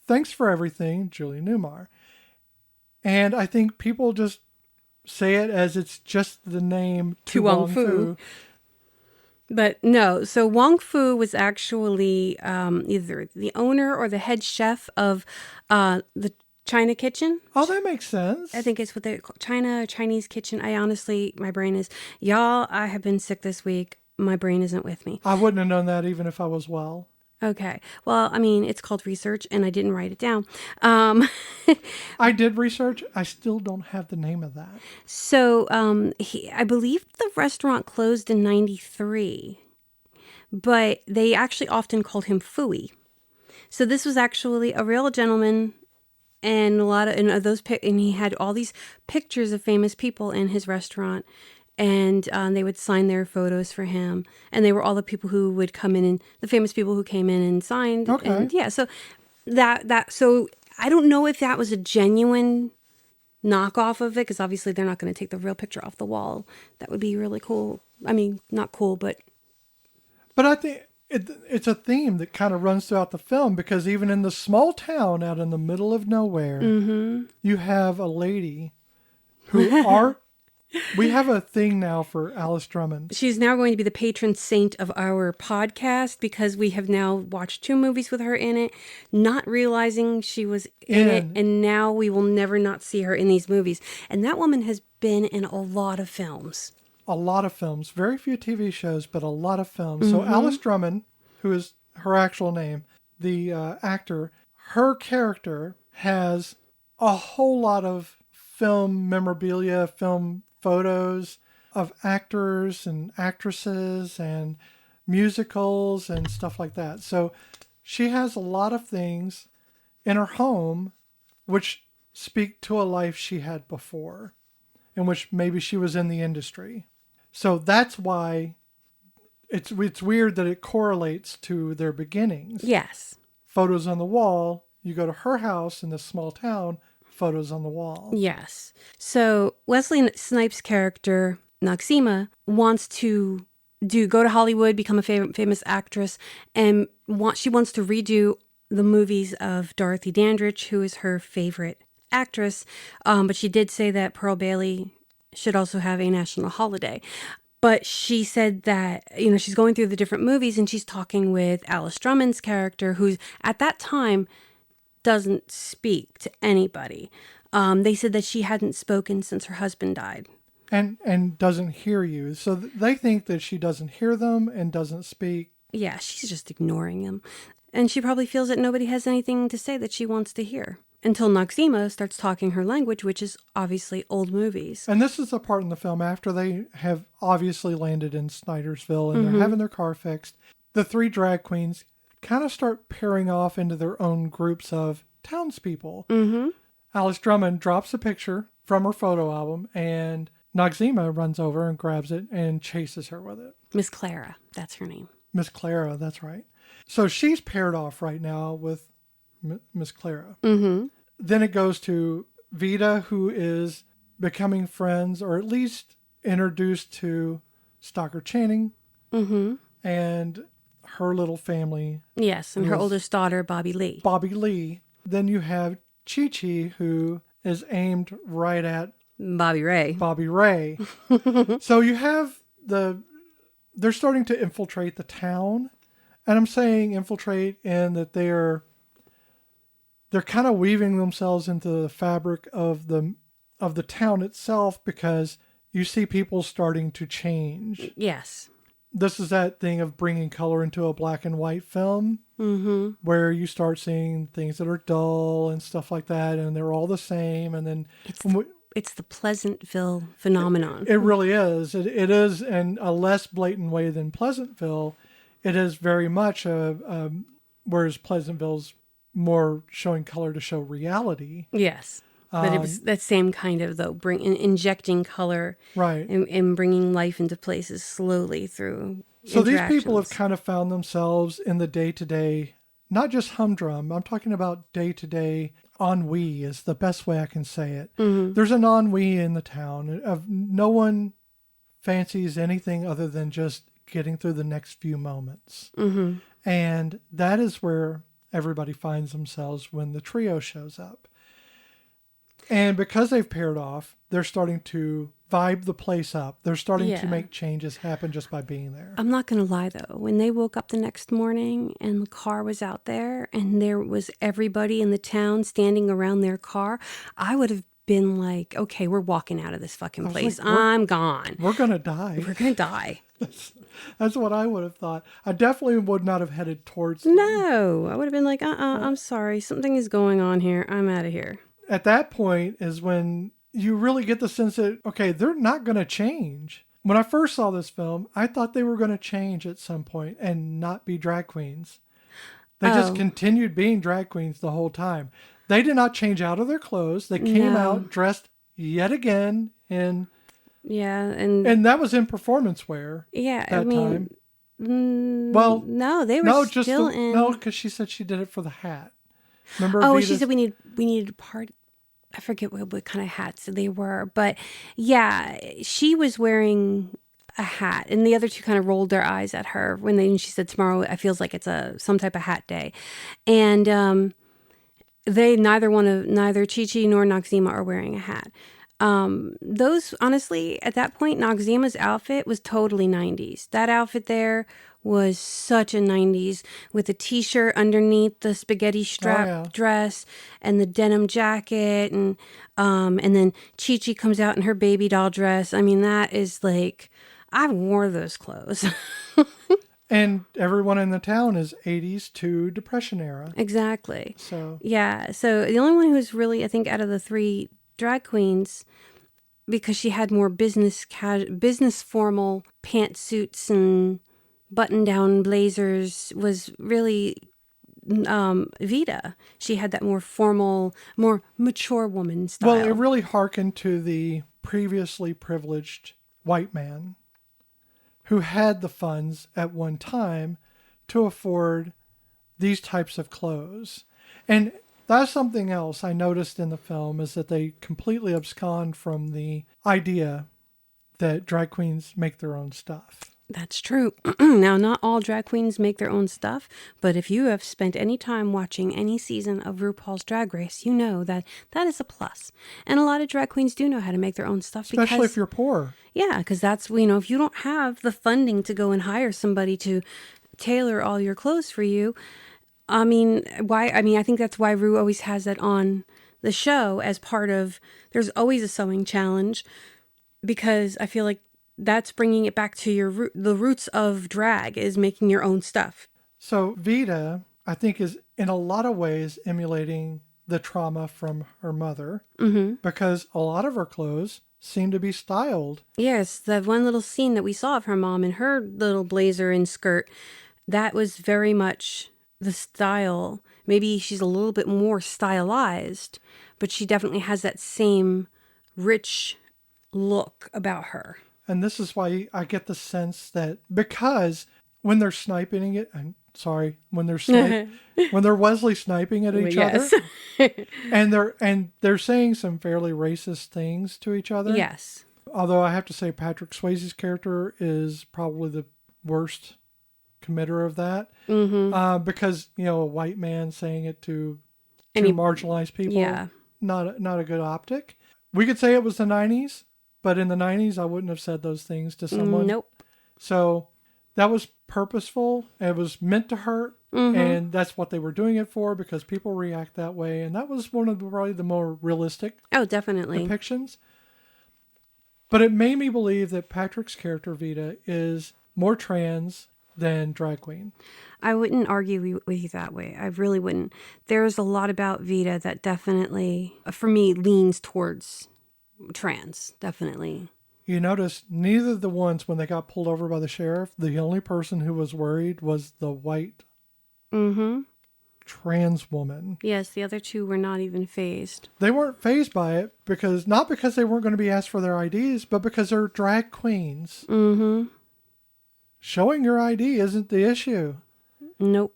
Thanks for everything, Julie Newmar. And I think people just say it as it's just the name To Wong Foo. But no, so Wong Foo was actually either the owner or the head chef of the China Kitchen. Oh, that makes sense. I think it's what they call Chinese Kitchen. My brain is, y'all, I have been sick this week. My brain isn't with me. I wouldn't have known that even if I was well. Okay. Well, I mean, it's called research and I didn't write it down. I did research. I still don't have the name of that. So I believe the restaurant closed in 93, but they actually often called him Fooey. So this was actually a real gentleman, and and he had all these pictures of famous people in his restaurant, and they would sign their photos for him, and they were all the people who would come in, and the famous people who came in and signed. Okay. And yeah, so so I don't know if that was a genuine knockoff of it, because obviously they're not going to take the real picture off the wall. That would be really cool. I mean, not cool, but I think it's a theme that kind of runs throughout the film, because even in the small town out in the middle of nowhere, you have a lady who we have a thing now for Alice Drummond. she's now going to be the patron saint of our podcast, because we have now watched 2 movies with her in it, not realizing she was in it, and now we will never not see her in these movies. And that woman has been in a lot of films. A lot of films, very few TV shows, but a lot of films. So Alice Drummond, who is her actual name, the actor, her character has a whole lot of film memorabilia, film photos of actors and actresses and musicals and stuff like that. So she has a lot of things in her home which speak to a life she had before, in which maybe she was in the industry. So that's why it's weird that it correlates to their beginnings. Yes. Photos on the wall. You go to her house in this small town, photos on the wall. Yes. So Wesley Snipes' character, Noxima, wants to go to Hollywood, become a famous actress, and she wants to redo the movies of Dorothy Dandridge, who is her favorite actress. But she did say that Pearl Bailey should also have a national holiday. But she said that, she's going through the different movies and she's talking with Alice Drummond's character, who's at that time doesn't speak to anybody. They said that she hadn't spoken since her husband died. And doesn't hear you. So they think that she doesn't hear them and doesn't speak. Yeah, she's just ignoring them. And she probably feels that nobody has anything to say that she wants to hear. Until Noxima starts talking her language, which is obviously old movies. And this is the part in the film after they have obviously landed in Snydersville and they're having their car fixed. The 3 drag queens kind of start pairing off into their own groups of townspeople. Alice Drummond drops a picture from her photo album and Noxima runs over and grabs it and chases her with it. Miss Clara, that's her name. Miss Clara, that's right. So she's paired off right now with Miss Clara. Then it goes to Vida, who is becoming friends, or at least introduced to Stockard Channing and her little family. Yes, and her oldest daughter, Bobby Lee. Bobby Lee. Then you have Chi Chi, who is aimed right at Bobby Ray. Bobby Ray. So you have they're starting to infiltrate the town. And I'm saying infiltrate in that they're kind of weaving themselves into the fabric of the town itself, because you see people starting to change. Yes. This is that thing of bringing color into a black and white film, where you start seeing things that are dull and stuff like that, and they're all the same. And then It's the Pleasantville phenomenon. it really is. It is in a less blatant way than Pleasantville. it is very much whereas Pleasantville's more showing color to show reality. Yes. But it was that same kind of, though, injecting color Right. and bringing life into places slowly through So these people have interactions. kind of found themselves in the day-to-day, not just humdrum. I'm talking about day-to-day ennui is the best way I can say it. There's an ennui in the town. Of no one fancies anything other than just getting through the next few moments. And that is where everybody finds themselves when the trio shows up. And because they've paired off, they're starting to vibe the place up. They're starting to make changes happen just by being there. I'm not going to lie, though. When they woke up the next morning and the car was out there and there was everybody in the town standing around their car, I would have been like, okay, we're walking out of this fucking place. Like, I'm gone. We're going to die. We're going to die. That's what I would have thought. I definitely would not have headed towards them. No, I would have been like, I'm sorry. Something is going on here. I'm out of here. At that point is when you really get the sense that, okay, they're not going to change. When I first saw this film, I thought they were going to change at some point and not be drag queens. They just continued being drag queens the whole time. They did not change out of their clothes. They came out dressed yet again in... Yeah, and that was in performance wear. Yeah, that I mean, time. Well, no, they were still in. No, because she said she did it for the hat. Remember? Oh, Vida's... she said we needed a part. I forget what kind of hats they were, but yeah, she was wearing a hat, and the other two kind of rolled their eyes at her when she said tomorrow. It feels like it's some type of hat day, and they neither Chi Chi nor Noxzema are wearing a hat. Those, honestly, at that point, Noxzema's outfit was totally 90s. That outfit there was such a 90s with a t-shirt underneath the spaghetti strap dress and the denim jacket. And then Chi Chi comes out in her baby doll dress. I mean, that is like, I wore those clothes. And everyone in the town is 80s to Depression era. Exactly. So, yeah. So the only one who was really, I think, out of the three drag queens, because she had more business formal pantsuits and button-down blazers, was really Vida. She had that more formal, more mature woman style. Well, it really harkened to the previously privileged white man who had the funds at one time to afford these types of clothes. And that's something else I noticed in the film, is that they completely abscond from the idea that drag queens make their own stuff. That's true. Now, not all drag queens make their own stuff, but if you have spent any time watching any season of RuPaul's Drag Race, you know that that is a plus. And a lot of drag queens do know how to make their own stuff. Especially if you're poor. Yeah, because that's, if you don't have the funding to go and hire somebody to tailor all your clothes for you, I think that's why Ru always has that on the show as part of, there's always a sewing challenge, because I feel like that's bringing it back to the roots of drag, is making your own stuff. So Vida, I think, is in a lot of ways emulating the trauma from her mother, because a lot of her clothes seem to be styled. Yes, that one little scene that we saw of her mom in her little blazer and skirt, that was very much the style. Maybe she's a little bit more stylized, but she definitely has that same rich look about her. And this is why I get the sense that, because when they're sniping it, when they're Wesley sniping at each other, and they're saying some fairly racist things to each other. Yes. Although I have to say Patrick Swayze's character is probably the worst committer of that, because a white man saying it to marginalized people, not a good optic. We could say it was the 90s. But in the 90s, I wouldn't have said those things to someone. Nope. So that was purposeful. It was meant to hurt. And that's what they were doing it for, because people react that way. And that was one of probably the more realistic depictions. But it made me believe that Patrick's character, Vida, is more trans than drag queen. I wouldn't argue with you that way. I really wouldn't. There's a lot about Vida that definitely, for me, leans towards trans, definitely. you notice neither of the ones, when they got pulled over by the sheriff, the only person who was worried was the white trans woman. Yes, the other two were not even phased. They weren't fazed by it because, not because they weren't going to be asked for their IDs, but because they're drag queens. Showing your ID isn't the issue. Nope.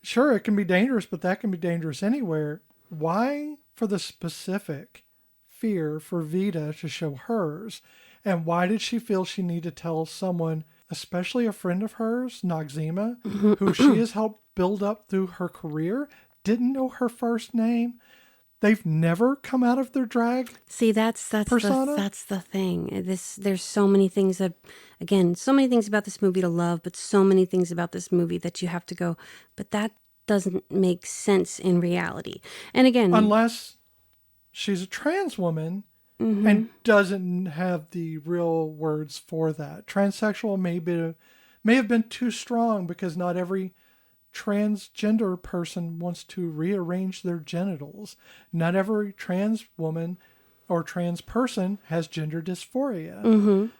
Sure, it can be dangerous, but that can be dangerous anywhere. Why for the specific fear for Vida to show hers? And why did she feel she needed to tell someone, especially a friend of hers, Noxzema, who she has helped build up through her career, didn't know her first name? They've never come out of their drag. See, that's persona? that's the thing. There's so many things that, again, so many things about this movie to love, but so many things about this movie that you have to go, but that doesn't make sense in reality. And again, unless she's a trans woman and doesn't have the real words for that. Transsexual may have been too strong because not every transgender person wants to rearrange their genitals. Not every trans woman or trans person has gender dysphoria.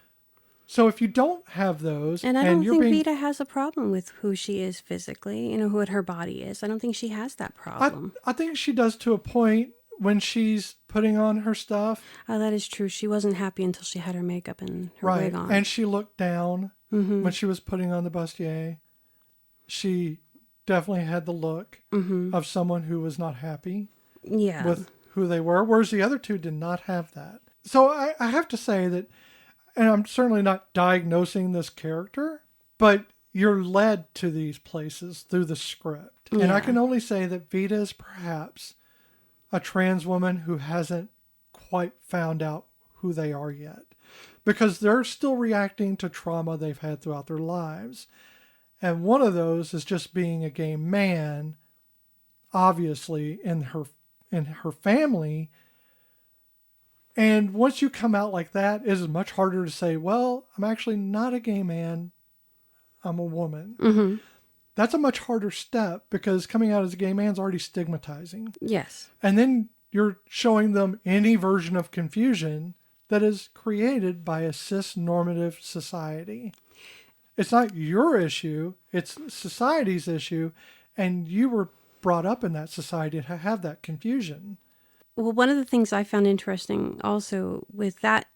So if you don't have those, and I don't think Vida has a problem with who she is physically, what her body is. I don't think she has that problem. I think she does to a point when she's putting on her stuff. Oh, that is true. She wasn't happy until she had her makeup and her wig on. And she looked down when she was putting on the bustier. She definitely had the look of someone who was not happy with who they were, whereas the other two did not have that. So I have to say that, and I'm certainly not diagnosing this character, but you're led to these places through the script. Yeah. And I can only say that Vida is perhaps a trans woman who hasn't quite found out who they are yet, because they're still reacting to trauma they've had throughout their lives. And one of those is just being a gay man, obviously, in her family. And once you come out like that, it is much harder to say, well, I'm actually not a gay man. I'm a woman. That's a much harder step because coming out as a gay man is already stigmatizing. Yes. And then you're showing them any version of confusion that is created by a cis-normative society. It's not your issue, it's society's issue, and you were brought up in that society to have that confusion. Well, one of the things I found interesting also with that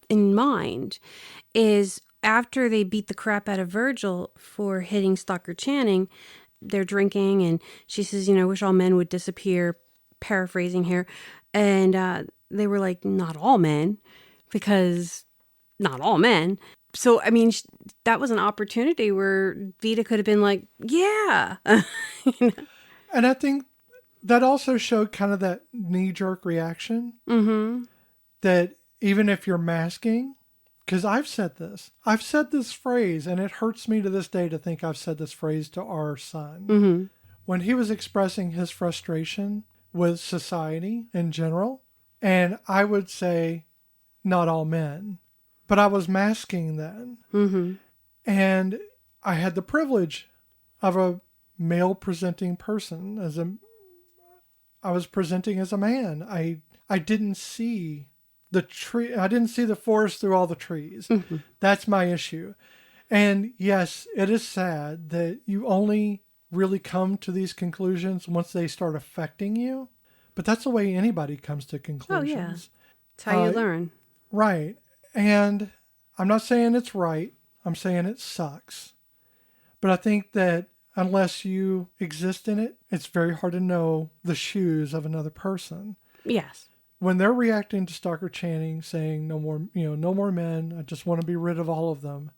in mind is after they beat the crap out of Virgil for hitting Stalker Channing, they're drinking, and she says, wish all men would disappear, paraphrasing here. And they were like, not all men, because not all men. So, I mean, that was an opportunity where Vida could have been like, yeah. And I think that also showed kind of that knee-jerk reaction. That even if you're masking, because I've said this phrase, and it hurts me to this day to think I've said this phrase to our son. When he was expressing his frustration with society in general, and I would say, not all men. But I was masking then. And I had the privilege of a male presenting person. I was presenting as a man. I didn't see the tree. I didn't see the forest through all the trees. That's my issue. And yes, it is sad that you only really come to these conclusions once they start affecting you. But that's the way anybody comes to conclusions. Oh, yeah. It's how you learn. Right. And I'm not saying it's right. I'm saying it sucks. But I think that unless you exist in it, it's very hard to know the shoes of another person. Yes. When they're reacting to Stalker Channing, saying no more men, I just want to be rid of all of them,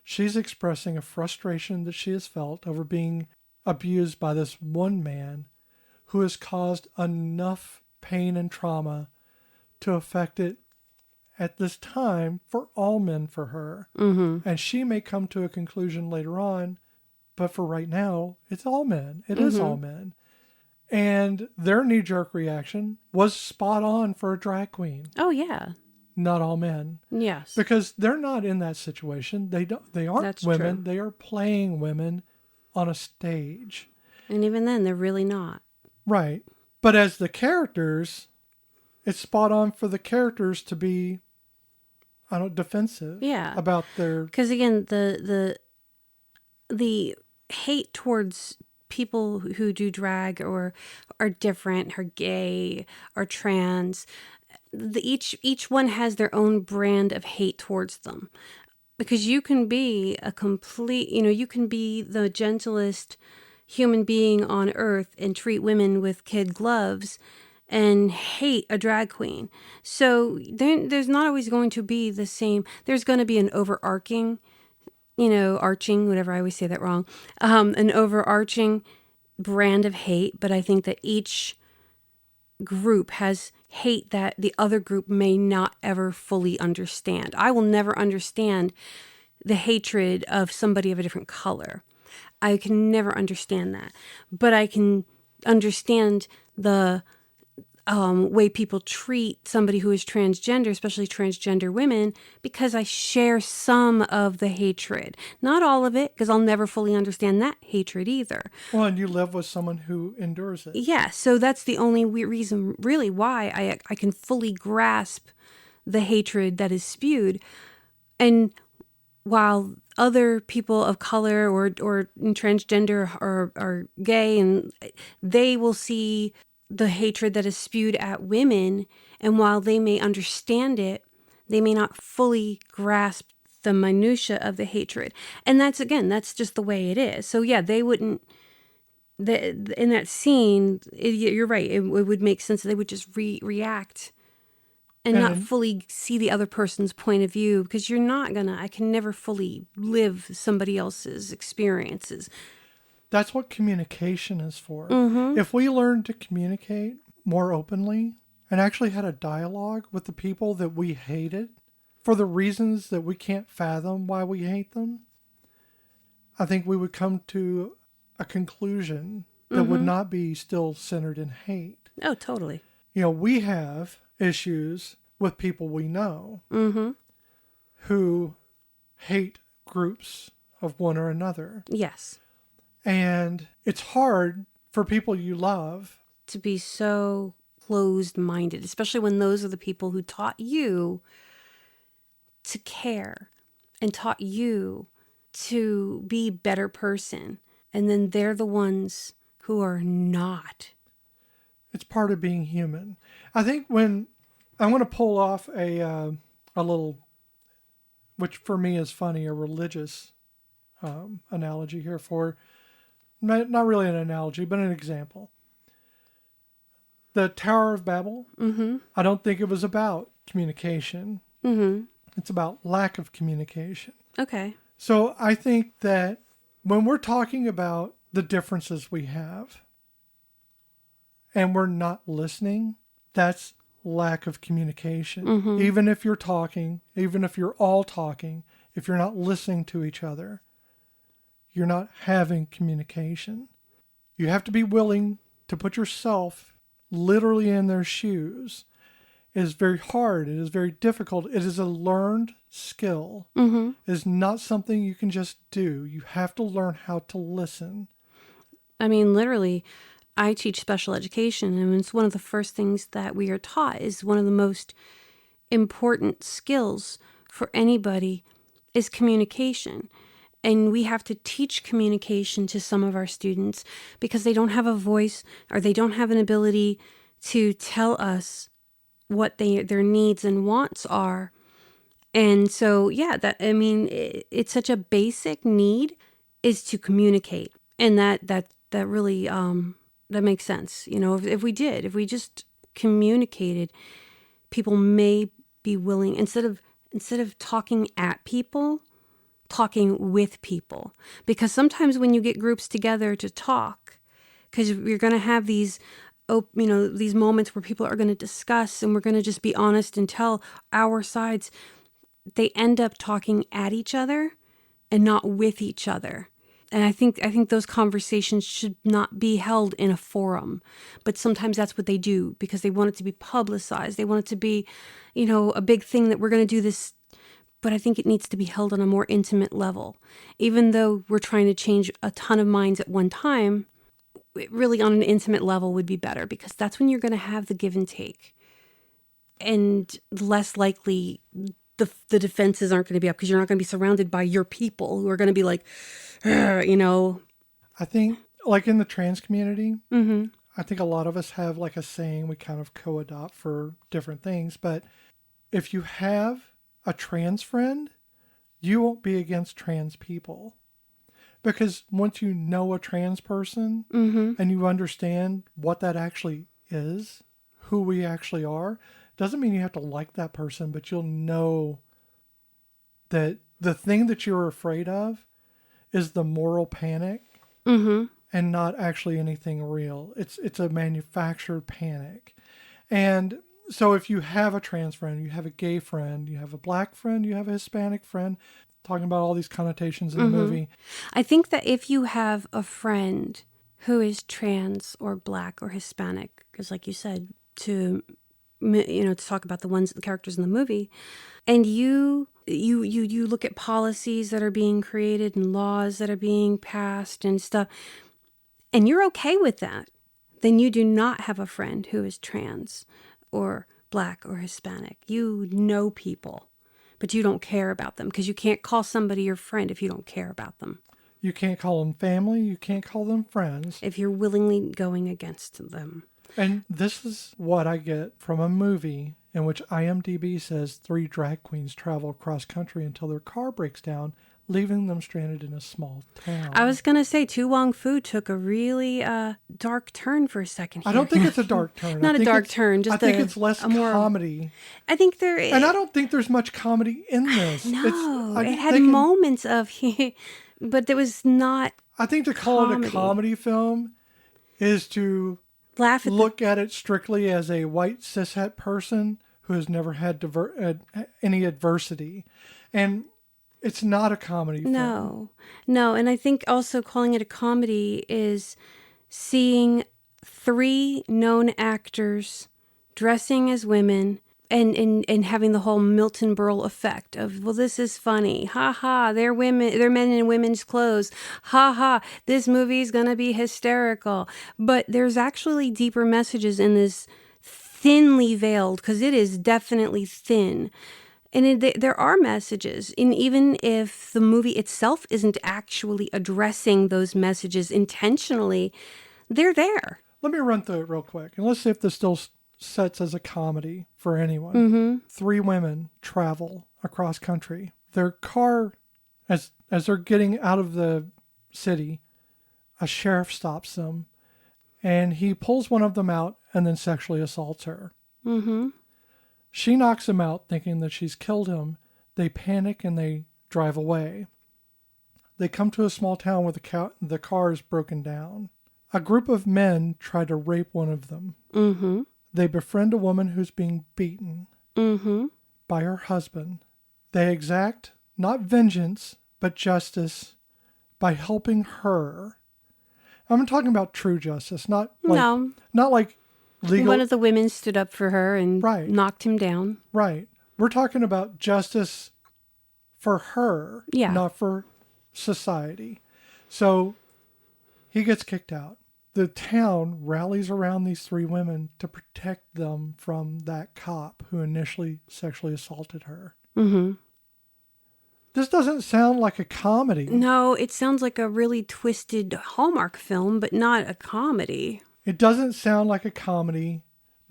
she's expressing a frustration that she has felt over being abused by this one man who has caused enough pain and trauma to affect it at this time for all men for her. And she may come to a conclusion later on, but for right now, it's all men. It is all men. And their knee-jerk reaction was spot on for a drag queen. Oh, yeah. Not all men. Yes. Because they're not in that situation. They aren't That's women. true. They are playing women on a stage. And even then, they're really not. Right. But as the characters, it's spot on for the characters to be I don't defensive Yeah. about their. Because again, the hate towards people who do drag or are different, are gay, are trans, each one has their own brand of hate towards them. Because you can be a complete, you can be the gentlest human being on earth and treat women with kid gloves and hate a drag queen. So there's not always going to be the same. There's going to be an overarching, arching, whatever, I always say that wrong, an overarching brand of hate. But I think that each group has hate that the other group may not ever fully understand. I will never understand the hatred of somebody of a different color. I can never understand that. But I can understand the way people treat somebody who is transgender, especially transgender women, because I share some of the hatred. Not all of it, because I'll never fully understand that hatred either. Well, and you live with someone who endures it. Yeah, so that's the only reason really why I can fully grasp the hatred that is spewed. And while other people of color or transgender are gay, and they will see the hatred that is spewed at women, and while they may understand it, they may not fully grasp the minutia of the hatred. And that's just the way it is. So yeah, they wouldn't, in that scene, you're right, it would make sense that they would just react and not fully see the other person's point of view, because I can never fully live somebody else's experiences. That's what communication is for. Mm-hmm. If we learn to communicate more openly and actually had a dialogue with the people that we hated for the reasons that we can't fathom why we hate them, I think we would come to a conclusion that would not be still centered in hate. Oh, totally. We have issues with people we know who hate groups of one or another. Yes. And it's hard for people you love to be so closed-minded, especially when those are the people who taught you to care and taught you to be a better person. And then they're the ones who are not. It's part of being human. I think when I'm going to pull off a little, which for me is funny, a religious analogy here for, not really an analogy, but an example. The Tower of Babel, I don't think it was about communication. It's about lack of communication. Okay. So I think that when we're talking about the differences we have and we're not listening, that's lack of communication. Even if you're talking, even if you're all talking, if you're not listening to each other, you're not having communication. You have to be willing to put yourself literally in their shoes. It is very hard. It is very difficult. It is a learned skill. It is not something you can just do. You have to learn how to listen. I mean, literally, I teach special education, and it's one of the first things that we are taught is one of the most important skills for anybody is communication. And we have to teach communication to some of our students because they don't have a voice or they don't have an ability to tell us what their needs and wants are. And so, yeah, it's such a basic need is to communicate. And that really, that makes sense. If we just communicated, people may be willing, instead of talking at people, talking with people. Because sometimes when you get groups together to talk, because you're going to have these moments where people are going to discuss and we're going to just be honest and tell our sides, they end up talking at each other and not with each other. And I think those conversations should not be held in a forum, but sometimes that's what they do because they want it to be publicized. They want it to be, a big thing that we're going to do this. But I think it needs to be held on a more intimate level. Even though we're trying to change a ton of minds at one time, it really on an intimate level would be better because that's when you're going to have the give and take. And less likely the defenses aren't going to be up because you're not going to be surrounded by your people who are going to be like, I think, like in the trans community, I think a lot of us have like a saying we kind of co-adopt for different things. But if you have a trans friend, you won't be against trans people. Because once you know a trans person and you understand what that actually is, who we actually are, doesn't mean you have to like that person, but you'll know that the thing that you're afraid of is the moral panic and not actually anything real. It's a manufactured panic. And so if you have a trans friend, you have a gay friend, you have a black friend, you have a Hispanic friend, talking about all these connotations in the movie. I think that if you have a friend who is trans or black or Hispanic, because like you said, to talk about the characters in the movie, and you look at policies that are being created and laws that are being passed and stuff, and you're okay with that, then you do not have a friend who is trans or black or Hispanic. You know people, but you don't care about them because you can't call somebody your friend if you don't care about them. You can't call them family. You can't call them friends. If you're willingly going against them. And this is what I get from a movie in which IMDb says 3 drag queens travel across country until their car breaks down, leaving them stranded in a small town. I was going to say, To Wong Foo took a really dark turn for a second here. I don't think it's a dark turn. Not a dark turn. Just I think it's less comedy. I think there is. And I don't think there's much comedy in this. No, it had moments of, but there was not. I think to call it a comedy film is to look at it strictly as a white cishet person who has never had any adversity. And it's not a comedy film. No. And I think also calling it a comedy is seeing 3 known actors dressing as women and having the whole Milton Berle effect of, well, this is funny. Ha ha, they're women, they're men in women's clothes. Ha ha, this movie's gonna be hysterical. But there's actually deeper messages in this, thinly veiled, because it is definitely thin. And there are messages, and even if the movie itself isn't actually addressing those messages intentionally, they're there. Let me run through it real quick, and let's see if this still sets as a comedy for anyone. 3 women travel across country. Their car, as they're getting out of the city, a sheriff stops them, and he pulls one of them out and then sexually assaults her. She knocks him out thinking that she's killed him. They panic and they drive away. They come to a small town where the car is broken down. A group of men try to rape one of them. They befriend a woman who's being beaten by her husband. They exact not vengeance, but justice by helping her. I'm talking about true justice, not like legal. One of the women stood up for her and knocked him down. Right. We're talking about justice for her, not for society. So he gets kicked out. The town rallies around these 3 women to protect them from that cop who initially sexually assaulted her. This doesn't sound like a comedy. No, it sounds like a really twisted Hallmark film, but not a comedy. It doesn't sound like a comedy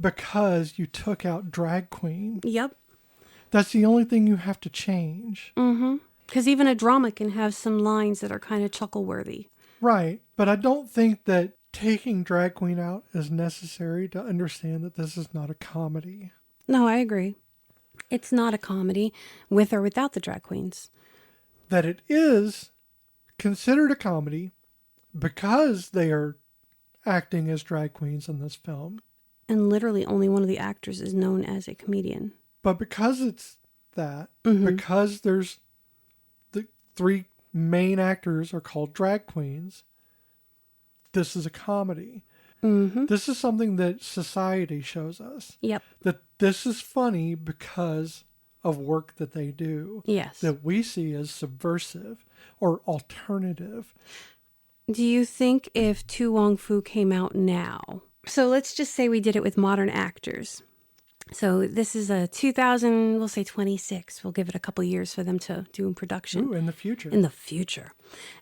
because you took out drag queen. Yep. That's the only thing you have to change. Because even a drama can have some lines that are kind of chuckle-worthy. Right. But I don't think that taking drag queen out is necessary to understand that this is not a comedy. No, I agree. It's not a comedy with or without the drag queens. That it is considered a comedy because they are acting as drag queens in this film. And literally only one of the actors is known as a comedian. But because it's that, because there's the 3 main actors are called drag queens, this is a comedy. This is something that society shows us. Yep. That this is funny because of work that they do. Yes. That we see as subversive or alternative. Do you think if To Wong Foo came out now, so let's just say we did it with modern actors, So this is a 2000, we'll say 26. We'll give it a couple years for them to do in production. Ooh, in the future. In the future.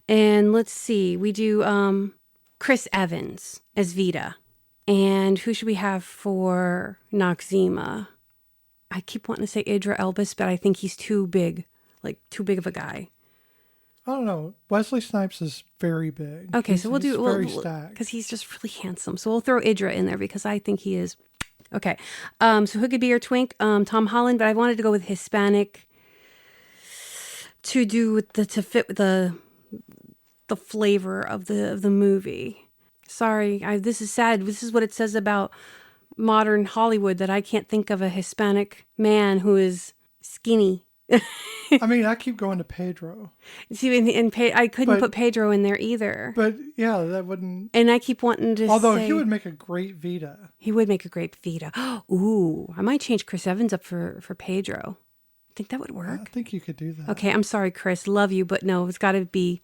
And let's see, we do Chris Evans as Vida. And who should we have for Noxzema? I keep wanting to say Idra Elbas, but I think he's too big, like too big of a guy. I don't know. Wesley Snipes is very big. Okay, so we'll do very stacked because he's just really handsome. So we'll throw Idra in there because I think he is. Okay, so who could be your twink? Tom Holland, but I wanted to go with Hispanic to do with to fit with the flavor of the movie. Sorry, this is sad. This is what it says about modern Hollywood, that I can't think of a Hispanic man who is skinny. I mean, I keep going to Pedro. See, I couldn't put Pedro in there either. But yeah, that wouldn't. And I keep wanting to Although say, he would make a great Vida. He would make a great Vida. Ooh, I might change Chris Evans up for Pedro. I think that would work. I think you could do that. Okay, I'm sorry, Chris. Love you, but no, it's got to be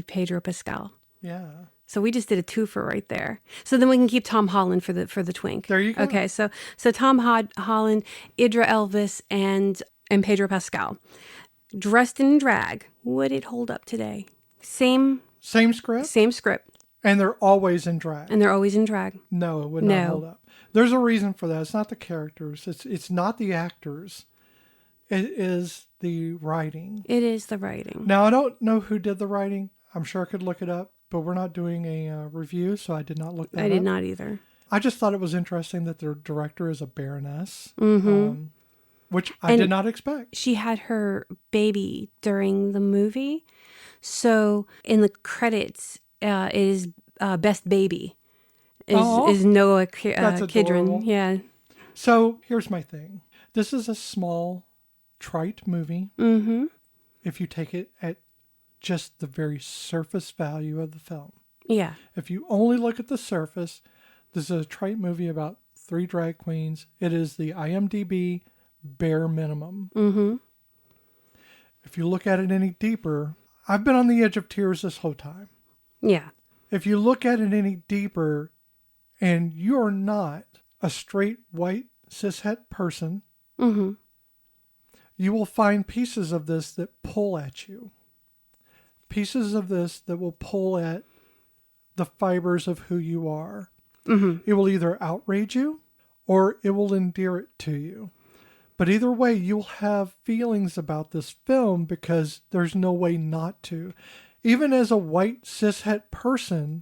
Pedro Pascal. Yeah. So we just did a twofer right there. So then we can keep Tom Holland for the twink. There you go. Okay, so Tom Holland, Idra Elbas, and Pedro Pascal. Dressed in drag. Would it hold up today? Same script? Same script. And they're always in drag. And they're always in drag. No, it would not hold up. There's a reason for that. It's not the characters. It's not the actors. It is the writing. It is the writing. Now, I don't know who did the writing. I'm sure I could look it up, but we're not doing a review, so I did not look that up. I did not either. I just thought it was interesting that their director is a baroness, which I did did not expect. She had her baby during the movie. So in the credits, it is Best Baby is Noah Kidron. Yeah. So here's my thing. This is a small, trite movie. Mm-hmm. If you take it at just the very surface value of the film. Yeah. If you only look at the surface, this is a trite movie about 3 drag queens. It is the IMDb bare minimum. Mm-hmm. If you look at it any deeper, I've been on the edge of tears this whole time. Yeah. If you look at it any deeper and you are not a straight white cishet person, mm-hmm. you will find pieces of this that pull at you. Pieces of this that will pull at the fibers of who you are. Mm-hmm. It will either outrage you or it will endear it to you. But either way, you'll have feelings about this film because there's no way not to. Even as a white cishet person,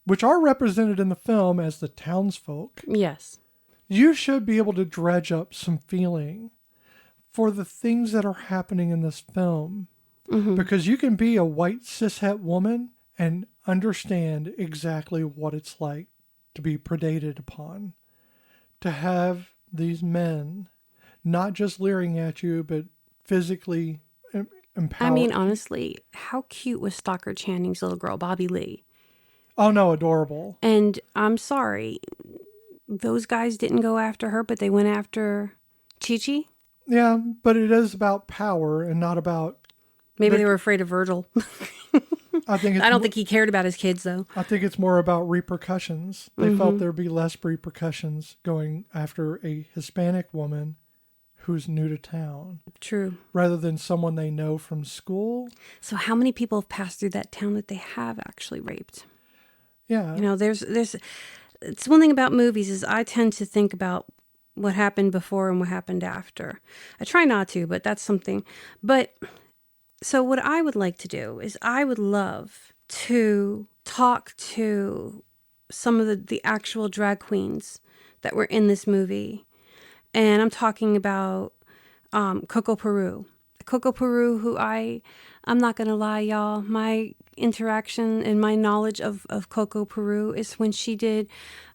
which are represented in the film as the townsfolk, yes, you should be able to dredge up some feeling for the things that are happening in this film. mm-hmm. Because you can be a white cishet woman and understand exactly what it's like to be predated upon. To have these men not just leering at you, but physically empowered. I mean, honestly, how cute was Stalker Channing's little girl, Bobby Lee? Oh, no, adorable. And I'm sorry, those guys didn't go after her, but they went after Chi-Chi? Yeah, but it is about power and not about... Maybe they were afraid of Virgil. I don't think he cared about his kids, though. I think it's more about repercussions. They felt there'd be less repercussions going after a Hispanic woman who's new to town. True. Rather than someone they know from school. So how many people have passed through that town that they have actually raped? Yeah. You know, there's it's one thing about movies is I tend to think about what happened before and what happened after. I try not to, but that's something. But so what I would like to do is I would love to talk to some of the actual drag queens that were in this movie. And I'm talking about Coco Peru. Coco Peru, who I'm not going to lie, y'all, my interaction and my knowledge of Coco Peru is when she did,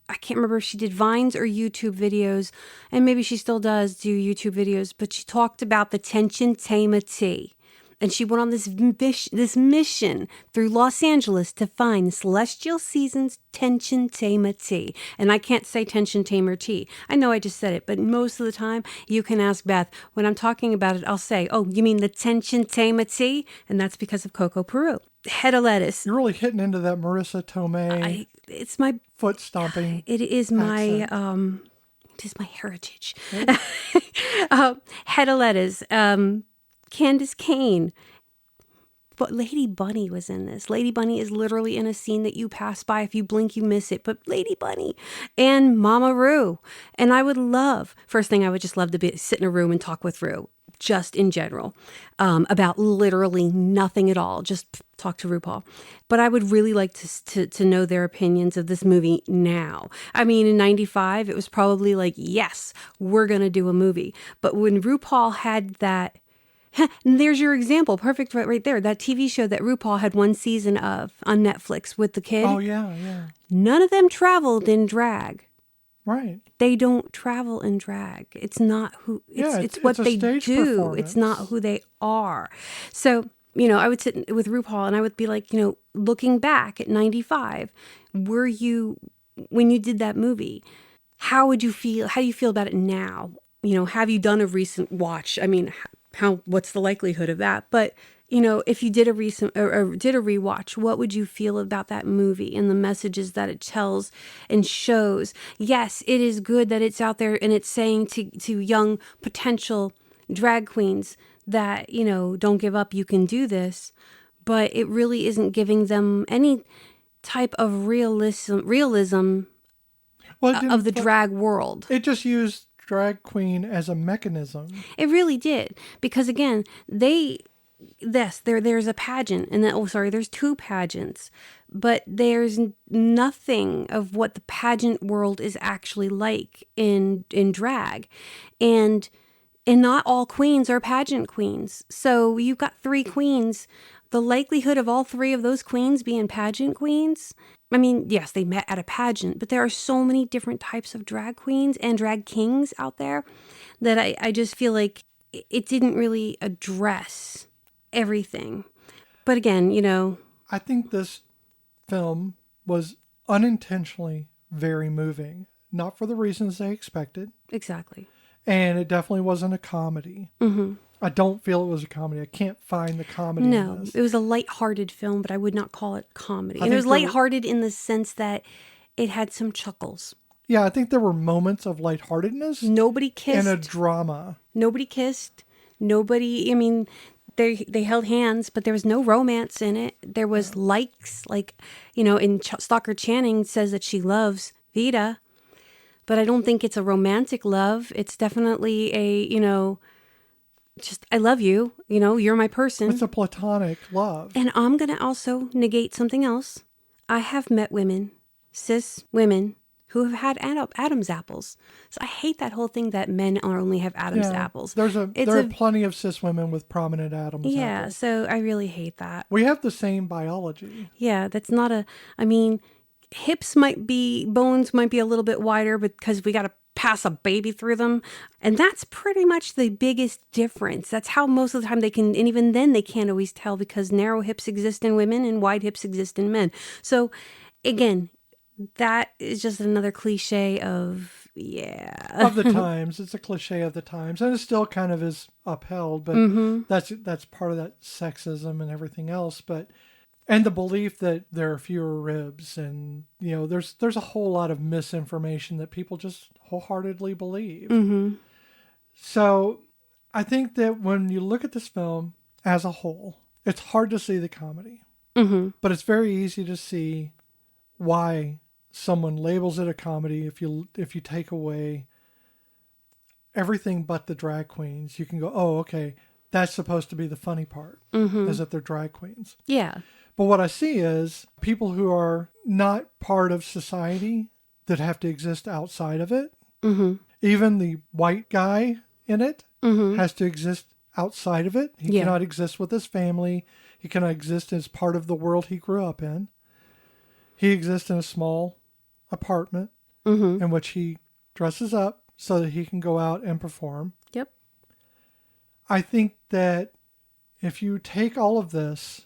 I can't remember if she did Vines or YouTube videos, and maybe she still does do YouTube videos, but she talked about the Tension Tama tea. And she went on this mission through Los Angeles to find Celestial Seasons Tension Tamer tea. And I can't say Tension Tamer tea. I know I just said it, but most of the time you can ask Beth. When I'm talking about it, I'll say, oh, you mean the Tension Tamer tea? And that's because of Coco Peru. Head of lettuce. You're really hitting into that Marissa Tomei It's my foot stomping. It is my 'tis my heritage. Yeah. Hedda Lettuce, Candace Kane. But Lady Bunny was in this. Lady Bunny is literally in a scene that you pass by. If you blink, you miss it. But Lady Bunny and Mama Roo. And I would love, first thing I would just love to sit in a room and talk with Roo, just in general, about literally nothing at all. Just talk to RuPaul. But I would really like to know their opinions of this movie now. I mean, in 95, it was probably like, yes, we're going to do a movie. But when RuPaul had that, and there's your example. Perfect right there. That TV show that RuPaul had one season of on Netflix with the kid. Oh, yeah, yeah. None of them traveled in drag. Right. They don't travel in drag. It's not who, it's what they do. It's not who they are. So, I would sit with RuPaul and I would be like, looking back at 95, were you, when you did that movie, how would you feel? How do you feel about it now? Have you done a recent watch? I mean, what's the likelihood of that? But, if you did a recent or did a rewatch, what would you feel about that movie and the messages that it tells and shows? Yes, it is good that it's out there and it's saying to young potential drag queens that, don't give up, you can do this. But it really isn't giving them any type of realism of the drag world. It just used drag queen as a mechanism. It really did. Because again, there's a pageant and then, there's two pageants, but there's nothing of what the pageant world is actually like in drag. And not all queens are pageant queens. So you've got 3 queens. The likelihood of all 3 of those queens being pageant queens, I mean, yes, they met at a pageant, but there are so many different types of drag queens and drag kings out there that I just feel like it didn't really address everything. But again, I think this film was unintentionally very moving, not for the reasons they expected. Exactly. And it definitely wasn't a comedy. Mm-hmm. I don't feel it was a comedy. I can't find the comedy in this. It was a lighthearted film, but I would not call it comedy. And it was lighthearted in the sense that it had some chuckles. Yeah, I think there were moments of lightheartedness. Nobody kissed. And a drama. Nobody kissed. Nobody, I mean, they held hands, but there was no romance in it. There was likes, like, in Stalker Channing says that she loves Vida, but I don't think it's a romantic love. It's definitely a, just, I love you, you're my person. It's a platonic love. And I'm going to also negate something else. I have met women, cis women, who have had Adam's apples. So I hate that whole thing that men only have Adam's apples. There are plenty of cis women with prominent Adam's apples. Yeah, so I really hate that. We have the same biology. Yeah, that's not bones might be a little bit wider because we got to pass a baby through them. And that's pretty much the biggest difference. That's how most of the time they can, and even then they can't always tell because narrow hips exist in women and wide hips exist in men. So again, that is just another cliche of the times. It's a cliche of the times, and it still kind of is upheld, but that's part of that sexism and everything else. And the belief that there are fewer ribs, and there's a whole lot of misinformation that people just wholeheartedly believe. Mm-hmm. So I think that when you look at this film as a whole, it's hard to see the comedy, but it's very easy to see why someone labels it a comedy. If you take away everything but the drag queens, you can go, oh, okay, that's supposed to be the funny part, is that they're drag queens. Yeah. But what I see is people who are not part of society that have to exist outside of it. Mm-hmm. Even the white guy in it has to exist outside of it. He cannot exist with his family. He cannot exist as part of the world he grew up in. He exists in a small apartment in which he dresses up so that he can go out and perform. Yep. I think that if you take all of this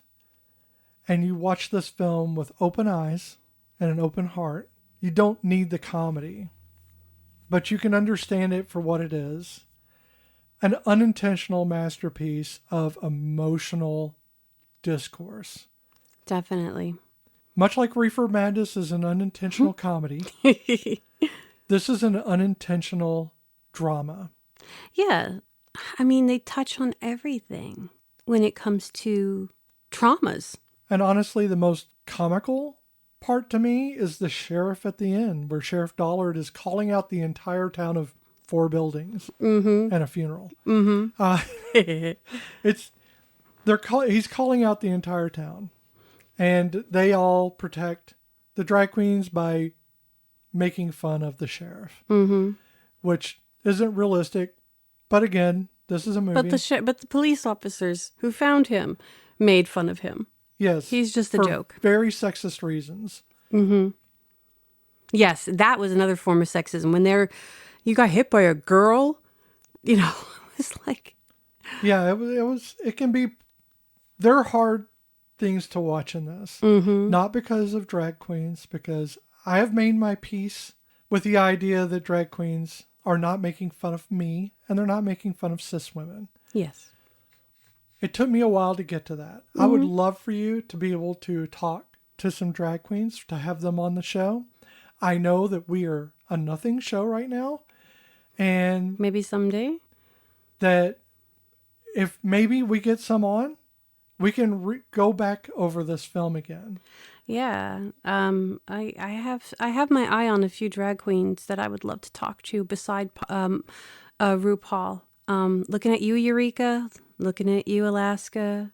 and you watch this film with open eyes and an open heart, you don't need the comedy, but you can understand it for what it is. An unintentional masterpiece of emotional discourse. Definitely. Much like Reefer Madness is an unintentional comedy, This is an unintentional drama. Yeah. I mean, they touch on everything when it comes to traumas. And honestly, the most comical part to me is the sheriff at the end, where Sheriff Dollard is calling out the entire town of 4 buildings and a funeral. It's he's calling out the entire town, and they all protect the drag queens by making fun of the sheriff, which isn't realistic. But again, this is a movie. But the police officers who found him made fun of him. Yes, He's just a for joke. Very sexist reasons. Yes, that was another form of sexism. When you got hit by a girl, it's like... Yeah, it can be, there are hard things to watch in this. Not because of drag queens, because I have made my peace with the idea that drag queens are not making fun of me, and they're not making fun of cis women. Yes. It took me a while to get to that. I would love for you to be able to talk to some drag queens, to have them on the show. I know that we are a nothing show right now, and Maybe someday. that if maybe we get some on, we can go back over this film again. Yeah. I have my eye on a few drag queens that I would love to talk to beside RuPaul. Looking at you, Eureka. Looking at you, Alaska.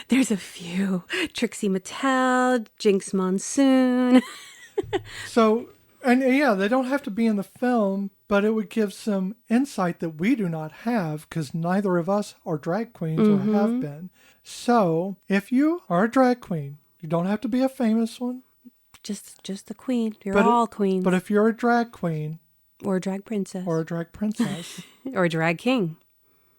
There's a few. Trixie Mattel, Jinx Monsoon. So, and yeah, they don't have to be in the film, but it would give some insight that we do not have, because neither of us are drag queens or have been. So, if you are a drag queen, you don't have to be a famous one. Just the queen. You're all queens. But if you're a drag queen, or a drag princess. or a drag princess, or a drag king.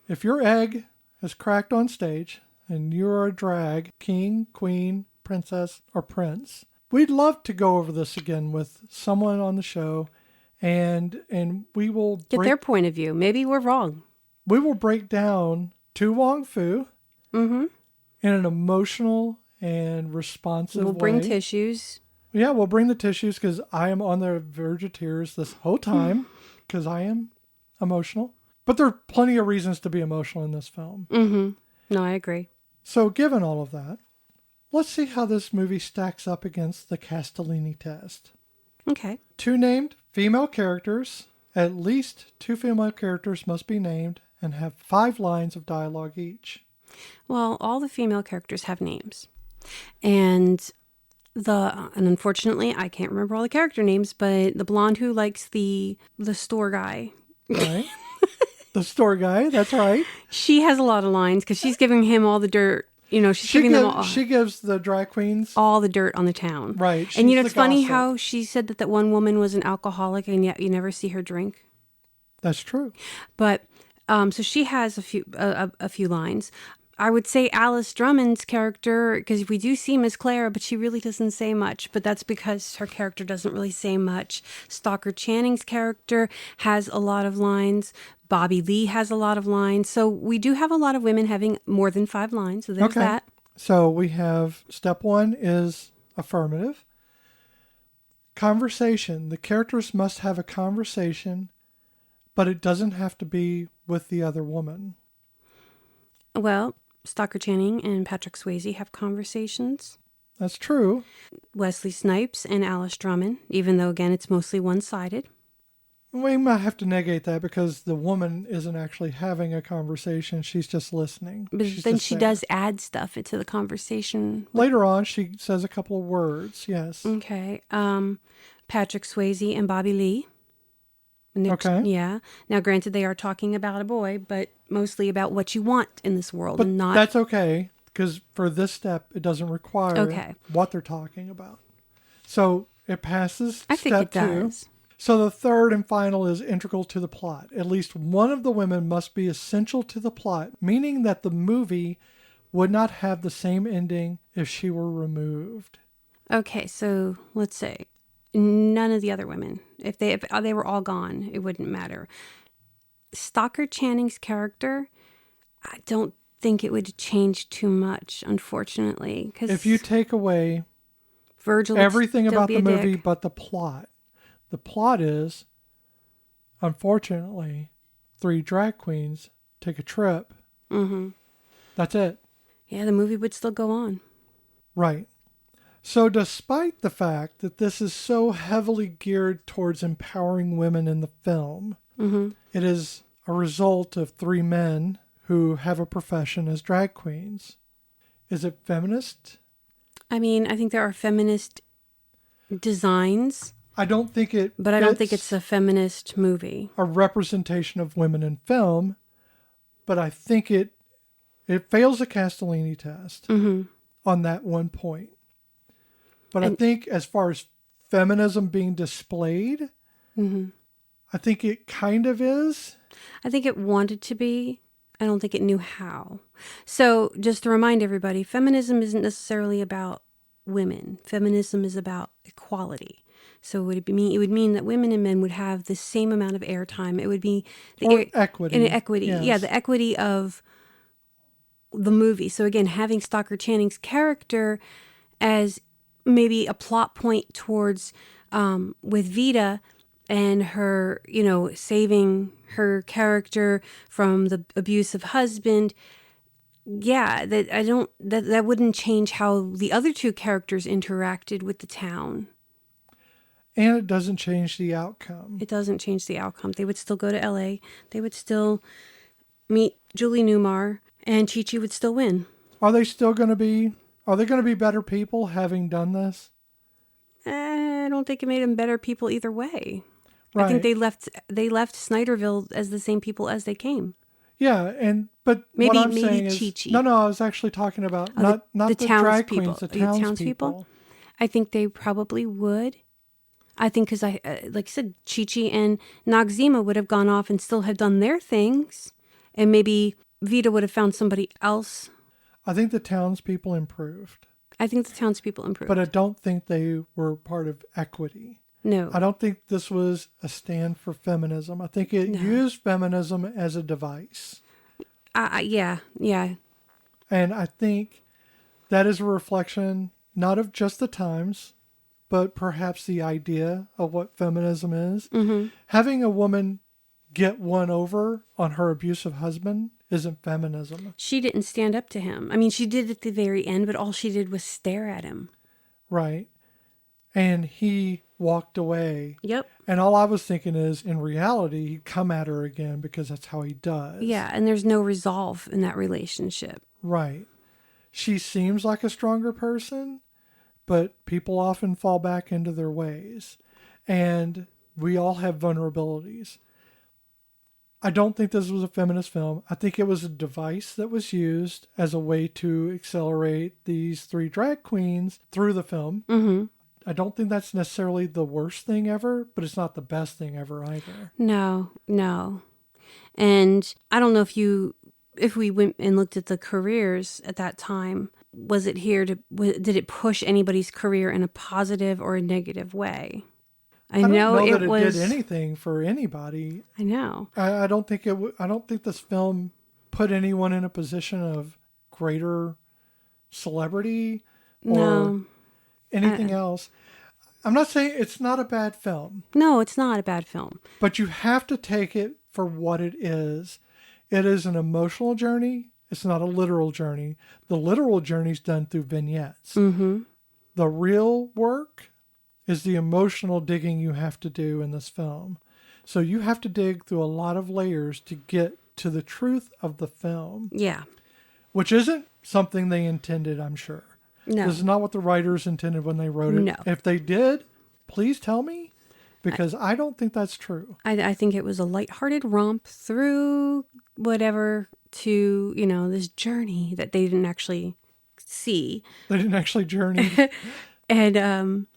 if your egg is cracked on stage and you're a drag king, queen, princess, or prince, we'd love to go over this again with someone on the show, and we will get their point of view. Maybe we're wrong. We will break down To Wong Foo in an emotional and responsive way. We'll bring tissues. Yeah, we'll bring the tissues, because I am on the verge of tears this whole time, because I am emotional. But there are plenty of reasons to be emotional in this film. No, I agree. So given all of that, let's see how this movie stacks up against the Castellini test. Okay. 2 named female characters. At least 2 female characters must be named and have 5 lines of dialogue each. Well, all the female characters have names. And unfortunately, I can't remember all the character names, but the blonde who likes the store guy. Right? The store guy, that's right. She has a lot of lines because she's giving him all the dirt. She's giving them all. She gives the drag queens all the dirt on the town. Right. And it's funny gossip. how she said that one woman was an alcoholic, and yet you never see her drink. That's true. But so she has a few lines. I would say Alice Drummond's character, because we do see Miss Clara, but she really doesn't say much. But that's because her character doesn't really say much. Stalker Channing's character has a lot of lines. Bobby Lee has a lot of lines. So we do have a lot of women having more than 5 lines. So there's that. So we have step 1 is affirmative. Conversation. The characters must have a conversation, but it doesn't have to be with the other woman. Well, Stalker Channing and Patrick Swayze have conversations. That's true. Wesley Snipes and Alice Drummond, even though, again, it's mostly one-sided. We might have to negate that, because the woman isn't actually having a conversation. She's just listening. But then she does add stuff into the conversation. Later on, she says a couple of words, yes. Okay. Patrick Swayze and Bobby Lee. Okay. Yeah. Now, granted, they are talking about a boy, but mostly about what you want in this world. But and not. That's okay, because for this step, it doesn't require what they're talking about. So it passes I step think it 2. does. So the third and final is integral to the plot. At least one of the women must be essential to the plot, meaning that the movie would not have the same ending if she were removed. Okay, so let's say none of the other women. If they were all gone, it wouldn't matter. Stalker Channing's character, I don't think it would change too much, unfortunately. Cause if you take away Virgil everything about the movie dick. but the plot The plot is, unfortunately, 3 drag queens take a trip. Mm-hmm. That's it. Yeah, the movie would still go on. Right. So despite the fact that this is so heavily geared towards empowering women in the film, Mm-hmm. it is a result of 3 men who have a profession as drag queens. Is it feminist? I mean, I think there are feminist designs, I don't think it but I don't think fits it's a feminist movie. a representation of women in film, but I think it fails the Castellini test Mm-hmm. on that one point. But I And think as far as feminism being displayed, mm-hmm. I think it kind of is. I think it wanted to be. I don't think it knew how. So just to remind everybody, feminism isn't necessarily about women. Feminism is about equality. So it would mean that women and men would have the same amount of airtime. It would be Or equity. an equity. Yes. Yeah, the equity of the movie. So again, having Stockard Channing's character as maybe a plot point towards with Vida and her, saving her character from the abusive husband. Yeah, that wouldn't change how the other 2 characters interacted with the town. And it doesn't change the outcome. It doesn't change the outcome. They would still go to LA. They would still meet Julie Newmar, and Chi-Chi would still win. Are they going to be better people having done this? I don't think it made them better people either way. Right. I think they left Snyderville as the same people as they came. Yeah, but Maybe what I'm saying is, Chi-Chi. no, I was actually talking about not the drag queens, the townspeople. I think they probably would. I think because like I said, Chi-Chi and Noxzema would have gone off and still have done their things, and maybe Vida would have found somebody else. I think the townspeople improved. I think the townspeople improved. But I don't think they were part of equity. No. I don't think this was a stand for feminism. I think it used feminism as a device. Yeah. And I think that is a reflection not of just the times, but perhaps the idea of what feminism is. Mm-hmm. Having a woman get one over on her abusive husband isn't feminism. She didn't stand up to him. I mean, she did at the very end, but all she did was stare at him. Right. And he walked away. Yep. And all I was thinking is, in reality, he'd come at her again because that's how he does. Yeah, and there's no resolve in that relationship. Right. She seems like a stronger person, but people often fall back into their ways. And we all have vulnerabilities. I don't think this was a feminist film. I think it was a device that was used as a way to accelerate these 3 drag queens through the film. Mm-hmm. I don't think that's necessarily the worst thing ever, but it's not the best thing ever either. No. And I don't know if we went and looked at the careers at that time, did it push anybody's career in a positive or a negative way? I don't know that it did anything for anybody. I know. I don't think I don't think this film put anyone in a position of greater celebrity or anything else. I'm not saying it's not a bad film. No, it's not a bad film. But you have to take it for what it is. It is an emotional journey. It's not a literal journey. The literal journey is done through vignettes. Mm-hmm. The real work is the emotional digging you have to do in this film. So you have to dig through a lot of layers to get to the truth of the film. Yeah. Which isn't something they intended, I'm sure. No. This is not what the writers intended when they wrote it. No. If they did, please tell me, because I don't think that's true. I think it was a lighthearted romp through whatever to, this journey that they didn't actually see. They didn't actually journey. And,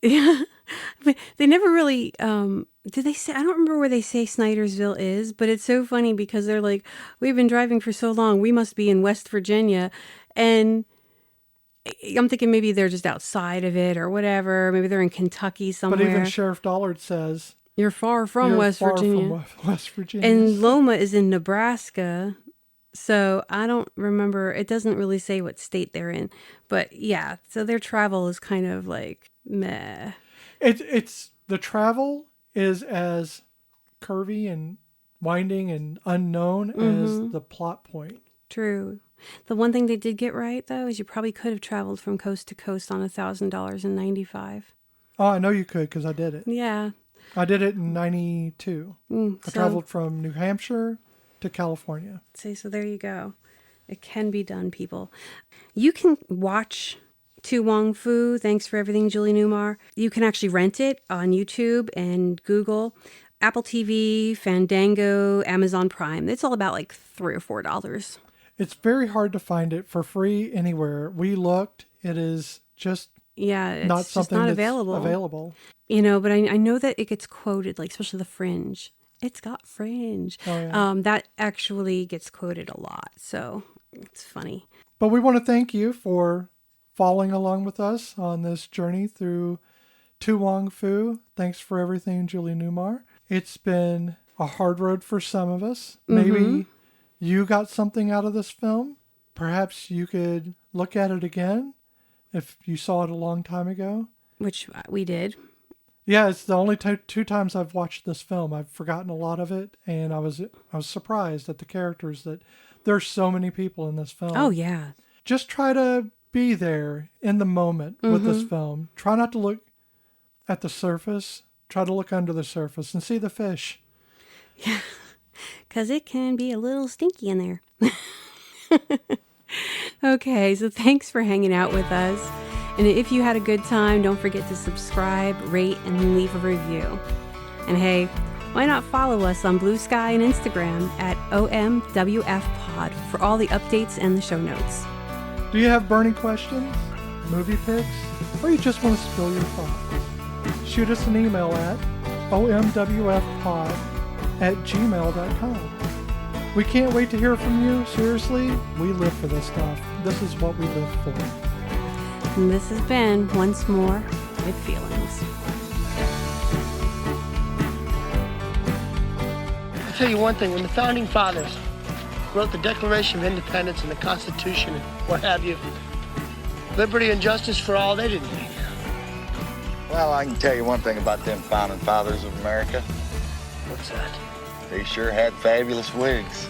they never really, did they say, I don't remember where they say Snydersville is, but it's so funny because they're like, we've been driving for so long, we must be in West Virginia. And I'm thinking maybe they're just outside of it or whatever. Maybe they're in Kentucky somewhere. But even Sheriff Dollard says, you're far from West Virginia. West Virginia. And Loma is in Nebraska. So I don't remember. It doesn't really say what state they're in. But yeah, so their travel is kind of like meh. It's The travel is as curvy and winding and unknown as the plot point. True. The one thing they did get right, though, is you probably could have traveled from coast to coast on $1,000.95. Oh, I know you could because I did it. Yeah. I did it in 92. I traveled from New Hampshire to California. See, so there you go. It can be done, people. You can watch To Wong Foo, Thanks for Everything, Julie Newmar. You can actually rent it on YouTube and Google, Apple TV, Fandango, Amazon Prime. It's all about like $3 or $4. It's very hard to find it for free anywhere. We looked. It is just it's not just something not that's available. You know, but I know that it gets quoted, like especially the Fringe. It's got fringe. Oh, yeah. That actually gets quoted a lot. So it's funny. But we want to thank you for following along with us on this journey through To Wong Foo. Thanks for everything, Julie Newmar. It's been a hard road for some of us. Maybe you got something out of this film. Perhaps you could look at it again if you saw it a long time ago. Which we did. Yeah, it's the only two times I've watched this film. I've forgotten a lot of it, and I was surprised at the characters that there's so many people in this film. Oh, yeah. Just try to be there in the moment with this film. Try not to look at the surface. Try to look under the surface and see the fish. Yeah, because it can be a little stinky in there. Okay, so thanks for hanging out with us. And if you had a good time, don't forget to subscribe, rate, and leave a review. And hey, why not follow us on Blue Sky and Instagram at OMWFPod for all the updates and the show notes. Do you have burning questions, movie picks, or you just want to spill your thoughts? Shoot us an email at omwfpod@gmail.com. We can't wait to hear from you. Seriously, we live for this stuff. This is what we live for. And this has been Once More with Feelings. I'll tell you one thing, when the Founding Fathers wrote the Declaration of Independence and the Constitution and what have you, liberty and justice for all, they didn't mean. Well, I can tell you one thing about them Founding Fathers of America. What's that? They sure had fabulous wigs.